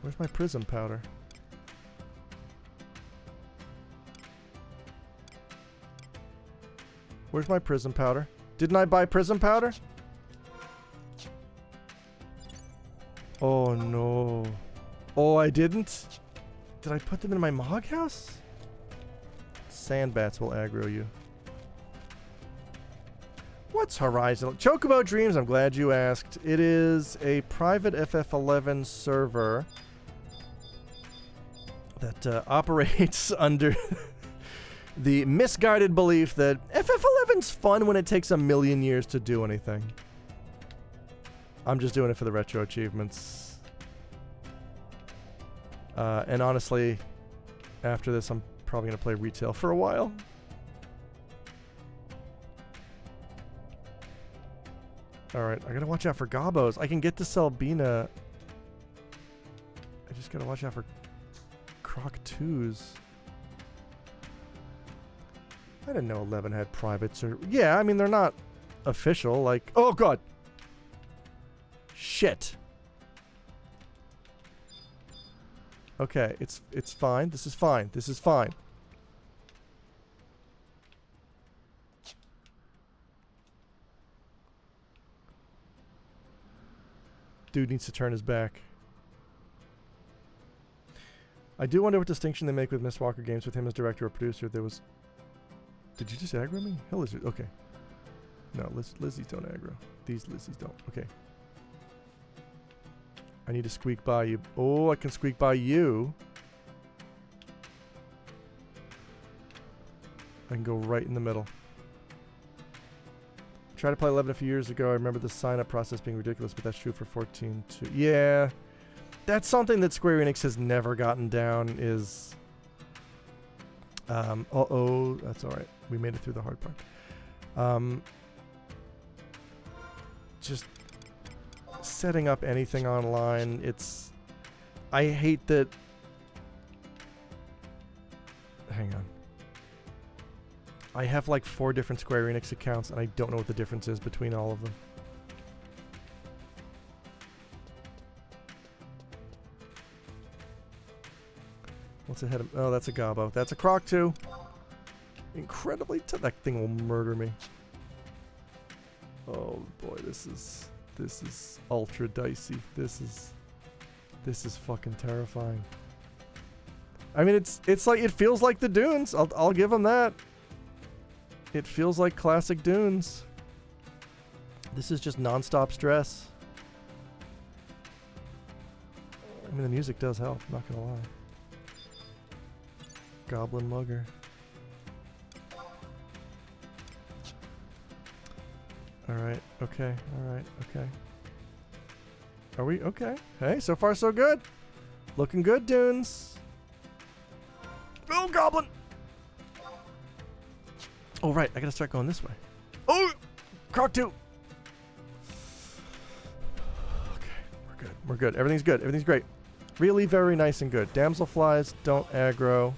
Where's my prism powder? Where's my prism powder? Didn't I buy prism powder? Oh no. Oh, I didn't? Did I put them in my Mog house? Sand bats will aggro you. What's Horizon? Chocobo Dreams, I'm glad you asked. It is a private FF11 server that operates under the misguided belief that FF11's fun when it takes a million years to do anything. I'm just doing it for the retro achievements. And honestly, after this, I'm probably going to play retail for a while. Alright, I gotta watch out for gobos. I can get to Selbina. I just gotta watch out for Croc 2s. I didn't know 11 had privates or... Yeah, I mean, they're not official, like... Oh, God! Shit! Okay, it's fine. This is fine. This is fine. Dude needs to turn his back. I do wonder what distinction they make with Miss Walker Games with him as director or producer. There was... Did you just aggro me? Hell is it? Okay. No, Lizzies don't aggro. These Lizzies don't. Okay. I need to squeak by you. Oh, I can squeak by you. I can go right in the middle. Tried to play 11 a few years ago. I remember the sign-up process being ridiculous, but that's true for 14 too. Yeah. That's something that Square Enix has never gotten down is... uh-oh. That's alright. We made it through the hard part. Just setting up anything online, it's... I hate that... Hang on. I have like 4 different Square Enix accounts and I don't know what the difference is between all of them. What's ahead of... Oh, that's a gobbo. That's a croc too. Incredibly tough. That thing will murder me. Oh boy, this is ultra dicey. This is fucking terrifying. I mean, it's like, it feels like the Dunes. I'll give them that. It feels like classic Dunes. This is just non-stop stress. I mean, the music does help, not gonna lie. Goblin Mugger. Alright, okay, alright, okay. Are we okay? Hey, so far so good. Looking good, Dunes. Oh, Goblin! Oh, right, I gotta start going this way. Oh! Croc 2! Okay, we're good, we're good. Everything's good, everything's great. Really very nice and good. Damselflies don't aggro.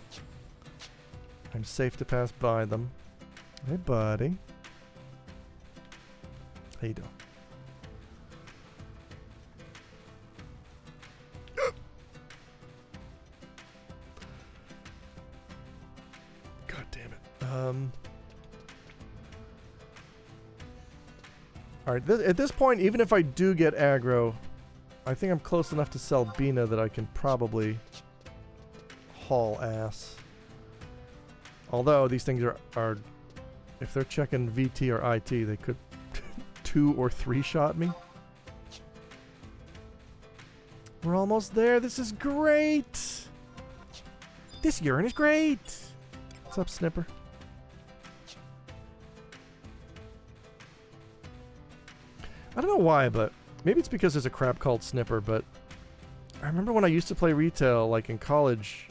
I'm safe to pass by them. Hey, buddy. How you doing? God damn it. Alright, at this point, even if I do get aggro, I think I'm close enough to Selbina that I can probably haul ass. Although these things are if they're checking VT or IT, they could 2 or 3 shot me. We're almost there. This is great. This urine is great. What's up, Snipper? I don't know why, but maybe it's because there's a crap called Snipper, but I remember when I used to play retail, like in college,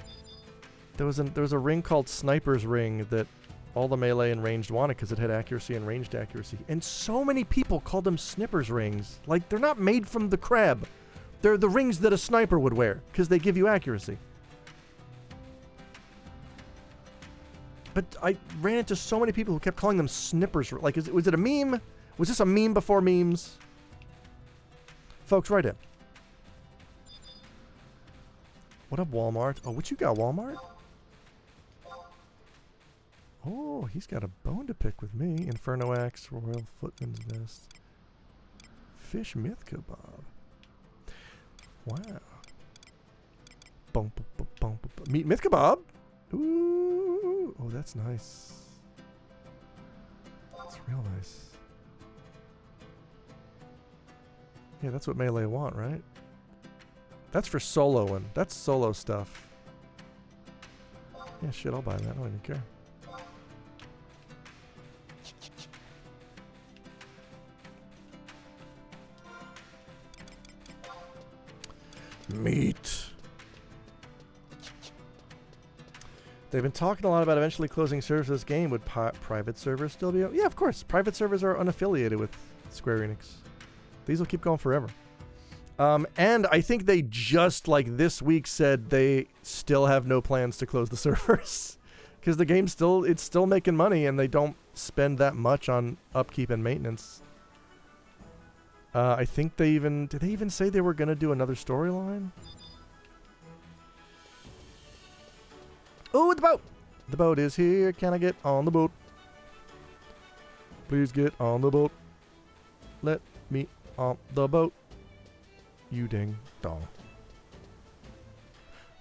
there was a ring called Sniper's Ring that all the melee and ranged wanted because it had accuracy and ranged accuracy. And so many people called them Snipper's Rings. Like, they're not made from the crab. They're the rings that a sniper would wear because they give you accuracy. But I ran into so many people who kept calling them Snippers. Like, was it a meme? Was this a meme before memes? Folks, write in. What up, Walmart? Oh, what you got, Walmart? Oh, he's got a bone to pick with me. Inferno Axe, Royal Footman's Vest. Fish Myth Kebab. Wow. Meat Myth Kebab? Ooh. Oh, that's nice. That's real nice. Yeah, that's what melee want, right? That's for soloing. That's solo stuff. Yeah, shit, I'll buy that. I don't even care. Meat. They've been talking a lot about eventually closing servers for this game. Would private servers still be... Yeah, of course. Private servers are unaffiliated with Square Enix. These will keep going forever. And I think they just, like, this week said they still have no plans to close the servers. Because the game's it's still making money, and they don't spend that much on upkeep and maintenance. I think did they even say they were going to do another storyline? Oh, the boat! The boat is here. Can I get on the boat? Please get on the boat. Let me on the boat. You ding dong.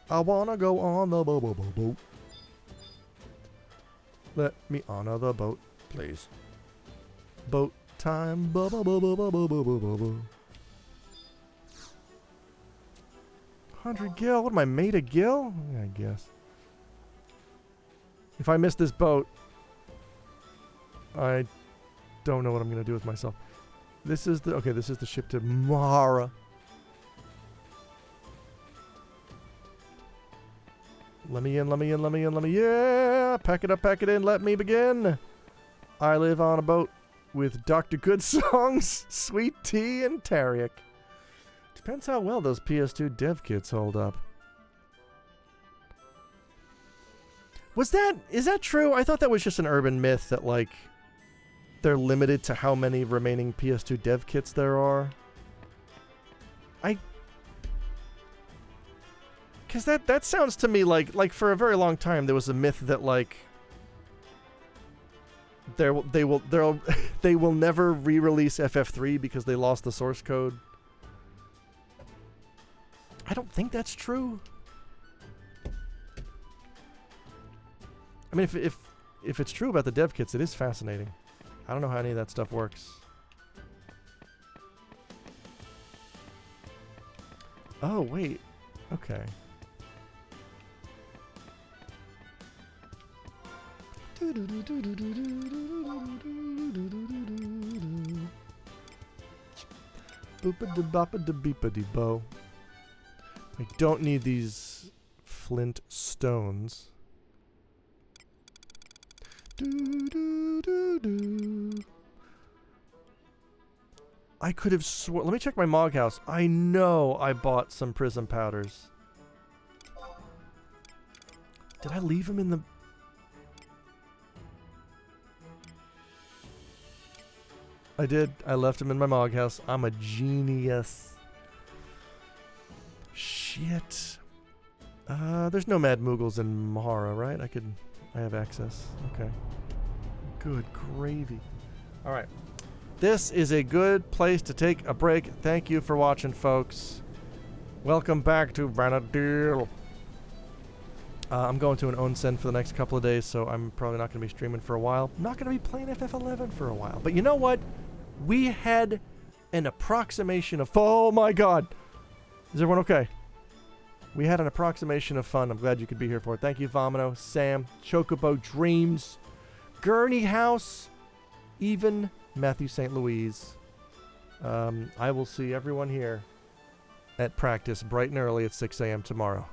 I wanna go on the boat. Let me on the boat, please. Boat time. 100 gil? What am I, made a gil? Yeah, I guess. If I miss this boat, I don't know what I'm gonna do with myself. This is the ship to Mara. Let me in, let me in, let me in, let me... Yeah! Pack it up, pack it in, let me begin! I live on a boat with Dr. Good songs, sweet tea, and Tariak. Depends how well those PS2 dev kits hold up. Is that true? I thought that was just an urban myth that, like, they're limited to how many remaining PS2 dev kits there are. Because that sounds to me like for a very long time there was a myth that, like, they will never re-release FF3 because they lost the source code. I don't think that's true. I mean, if it's true about the dev kits, it is fascinating. I don't know how any of that stuff works. Oh, wait. Okay. Boop-a-da-bop-a-da-beep-a-dee-bo. I don't need these flint stones. I could have sworn... Let me check my Mog House. I know I bought some prism powders. Did I leave them in the... I did. I left them in my Mog House. I'm a genius. Shit. There's no Mad Moogles in Mahara, right? I have access. Okay. Good gravy. Alright. This is a good place to take a break. Thank you for watching, folks. Welcome back to Vanadil. I'm going to an onsen for the next couple of days, so I'm probably not going to be streaming for a while. I'm not going to be playing FF11 for a while. But you know what? We had an approximation of... Oh my god! Is everyone okay? We had an approximation of fun. I'm glad you could be here for it. Thank you, Vomino, Sam, Chocobo Dreams, Gurney House, even Matthew St. Louise. I will see everyone here at practice bright and early at 6 a.m. tomorrow.